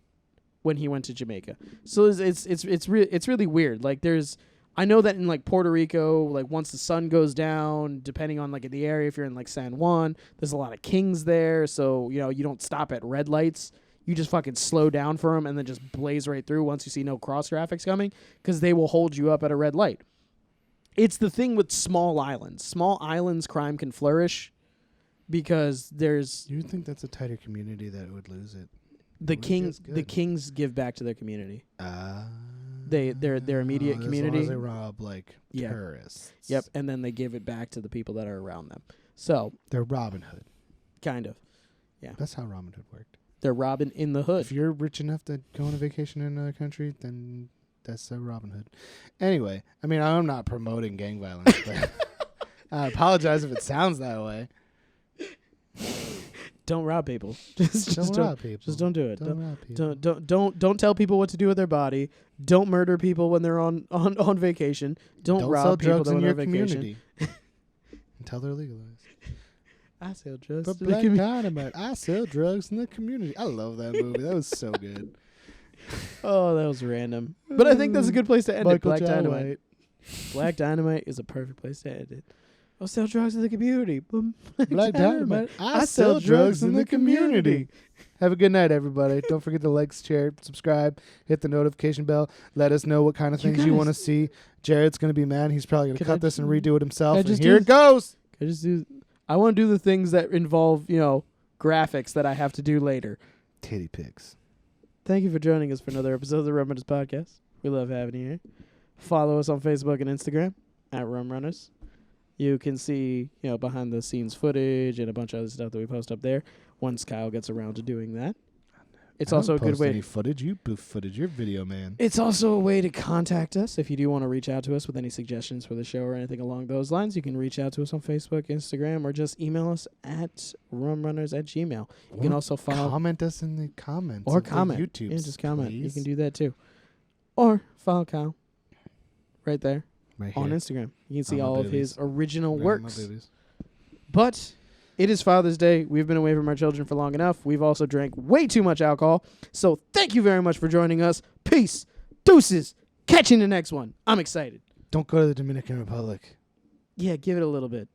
when he went to Jamaica. So it's really weird. Like I know that in like Puerto Rico, like once the sun goes down, depending on like in the area, if you're in like San Juan, there's a lot of kings there. So, you don't stop at red lights. You just fucking slow down for them and then just blaze right through once you see no cross traffic's coming because they will hold you up at a red light. It's the thing with small islands. Small islands, crime can flourish because there's... You would think that's a tighter community that would lose it. The kings give back to their community. Their immediate community. As long as they rob like terrorists. Yep, and then they give it back to the people that are around them. So they're Robin Hood. Kind of. Yeah. That's how Robin Hood worked. They're robbing in the hood. If you're rich enough to go on a vacation in another country, then that's a Robin Hood. Anyway, I mean, I'm not promoting gang violence, but I apologize if it sounds that way. Don't rob people. Just rob people. Just don't do it. Don't rob people. Don't tell people what to do with their body. Don't murder people when they're on vacation. Don't rob sell people drugs in when your they're on vacation. community until they're legalized. I sell drugs. But Black Dynamite. I sell drugs in the community. I love that movie. That was so good. Oh, that was random. But I think that's a good place to end it. Black Dynamite. White. Black Dynamite is a perfect place to end it. I'll sell drugs in the community. Black Dynamite. I sell drugs in the community. Have a good night, everybody. Don't forget to like, share, subscribe, hit the notification bell. Let us know what kind of things you want to see. Jared's going to be mad. He's probably going to cut this and redo it himself. And here it goes. I want to do the things that involve, graphics that I have to do later. Titty pics. Thank you for joining us for another episode of the Rum Runnas Podcast. We love having you here. Follow us on Facebook and Instagram at Rum Runners. You can see, behind the scenes footage and a bunch of other stuff that we post up there once Kyle gets around to doing that. It's also a good way. Any footage? You boof footage. You're video man. It's also a way to contact us if you do want to reach out to us with any suggestions for the show or anything along those lines. You can reach out to us on Facebook, Instagram, or just email us at rumrunners@gmail.com. You can also follow. Comment us in the comments. Or comment. YouTube. Yeah, just comment. Please. You can do that too. Or follow Kyle right there right on here. Instagram. You can see all of his original works. My But it is Father's Day. We've been away from our children for long enough. We've also drank way too much alcohol. So thank you very much for joining us. Peace. Deuces. Catch you in the next one. I'm excited. Don't go to the Dominican Republic. Yeah, give it a little bit.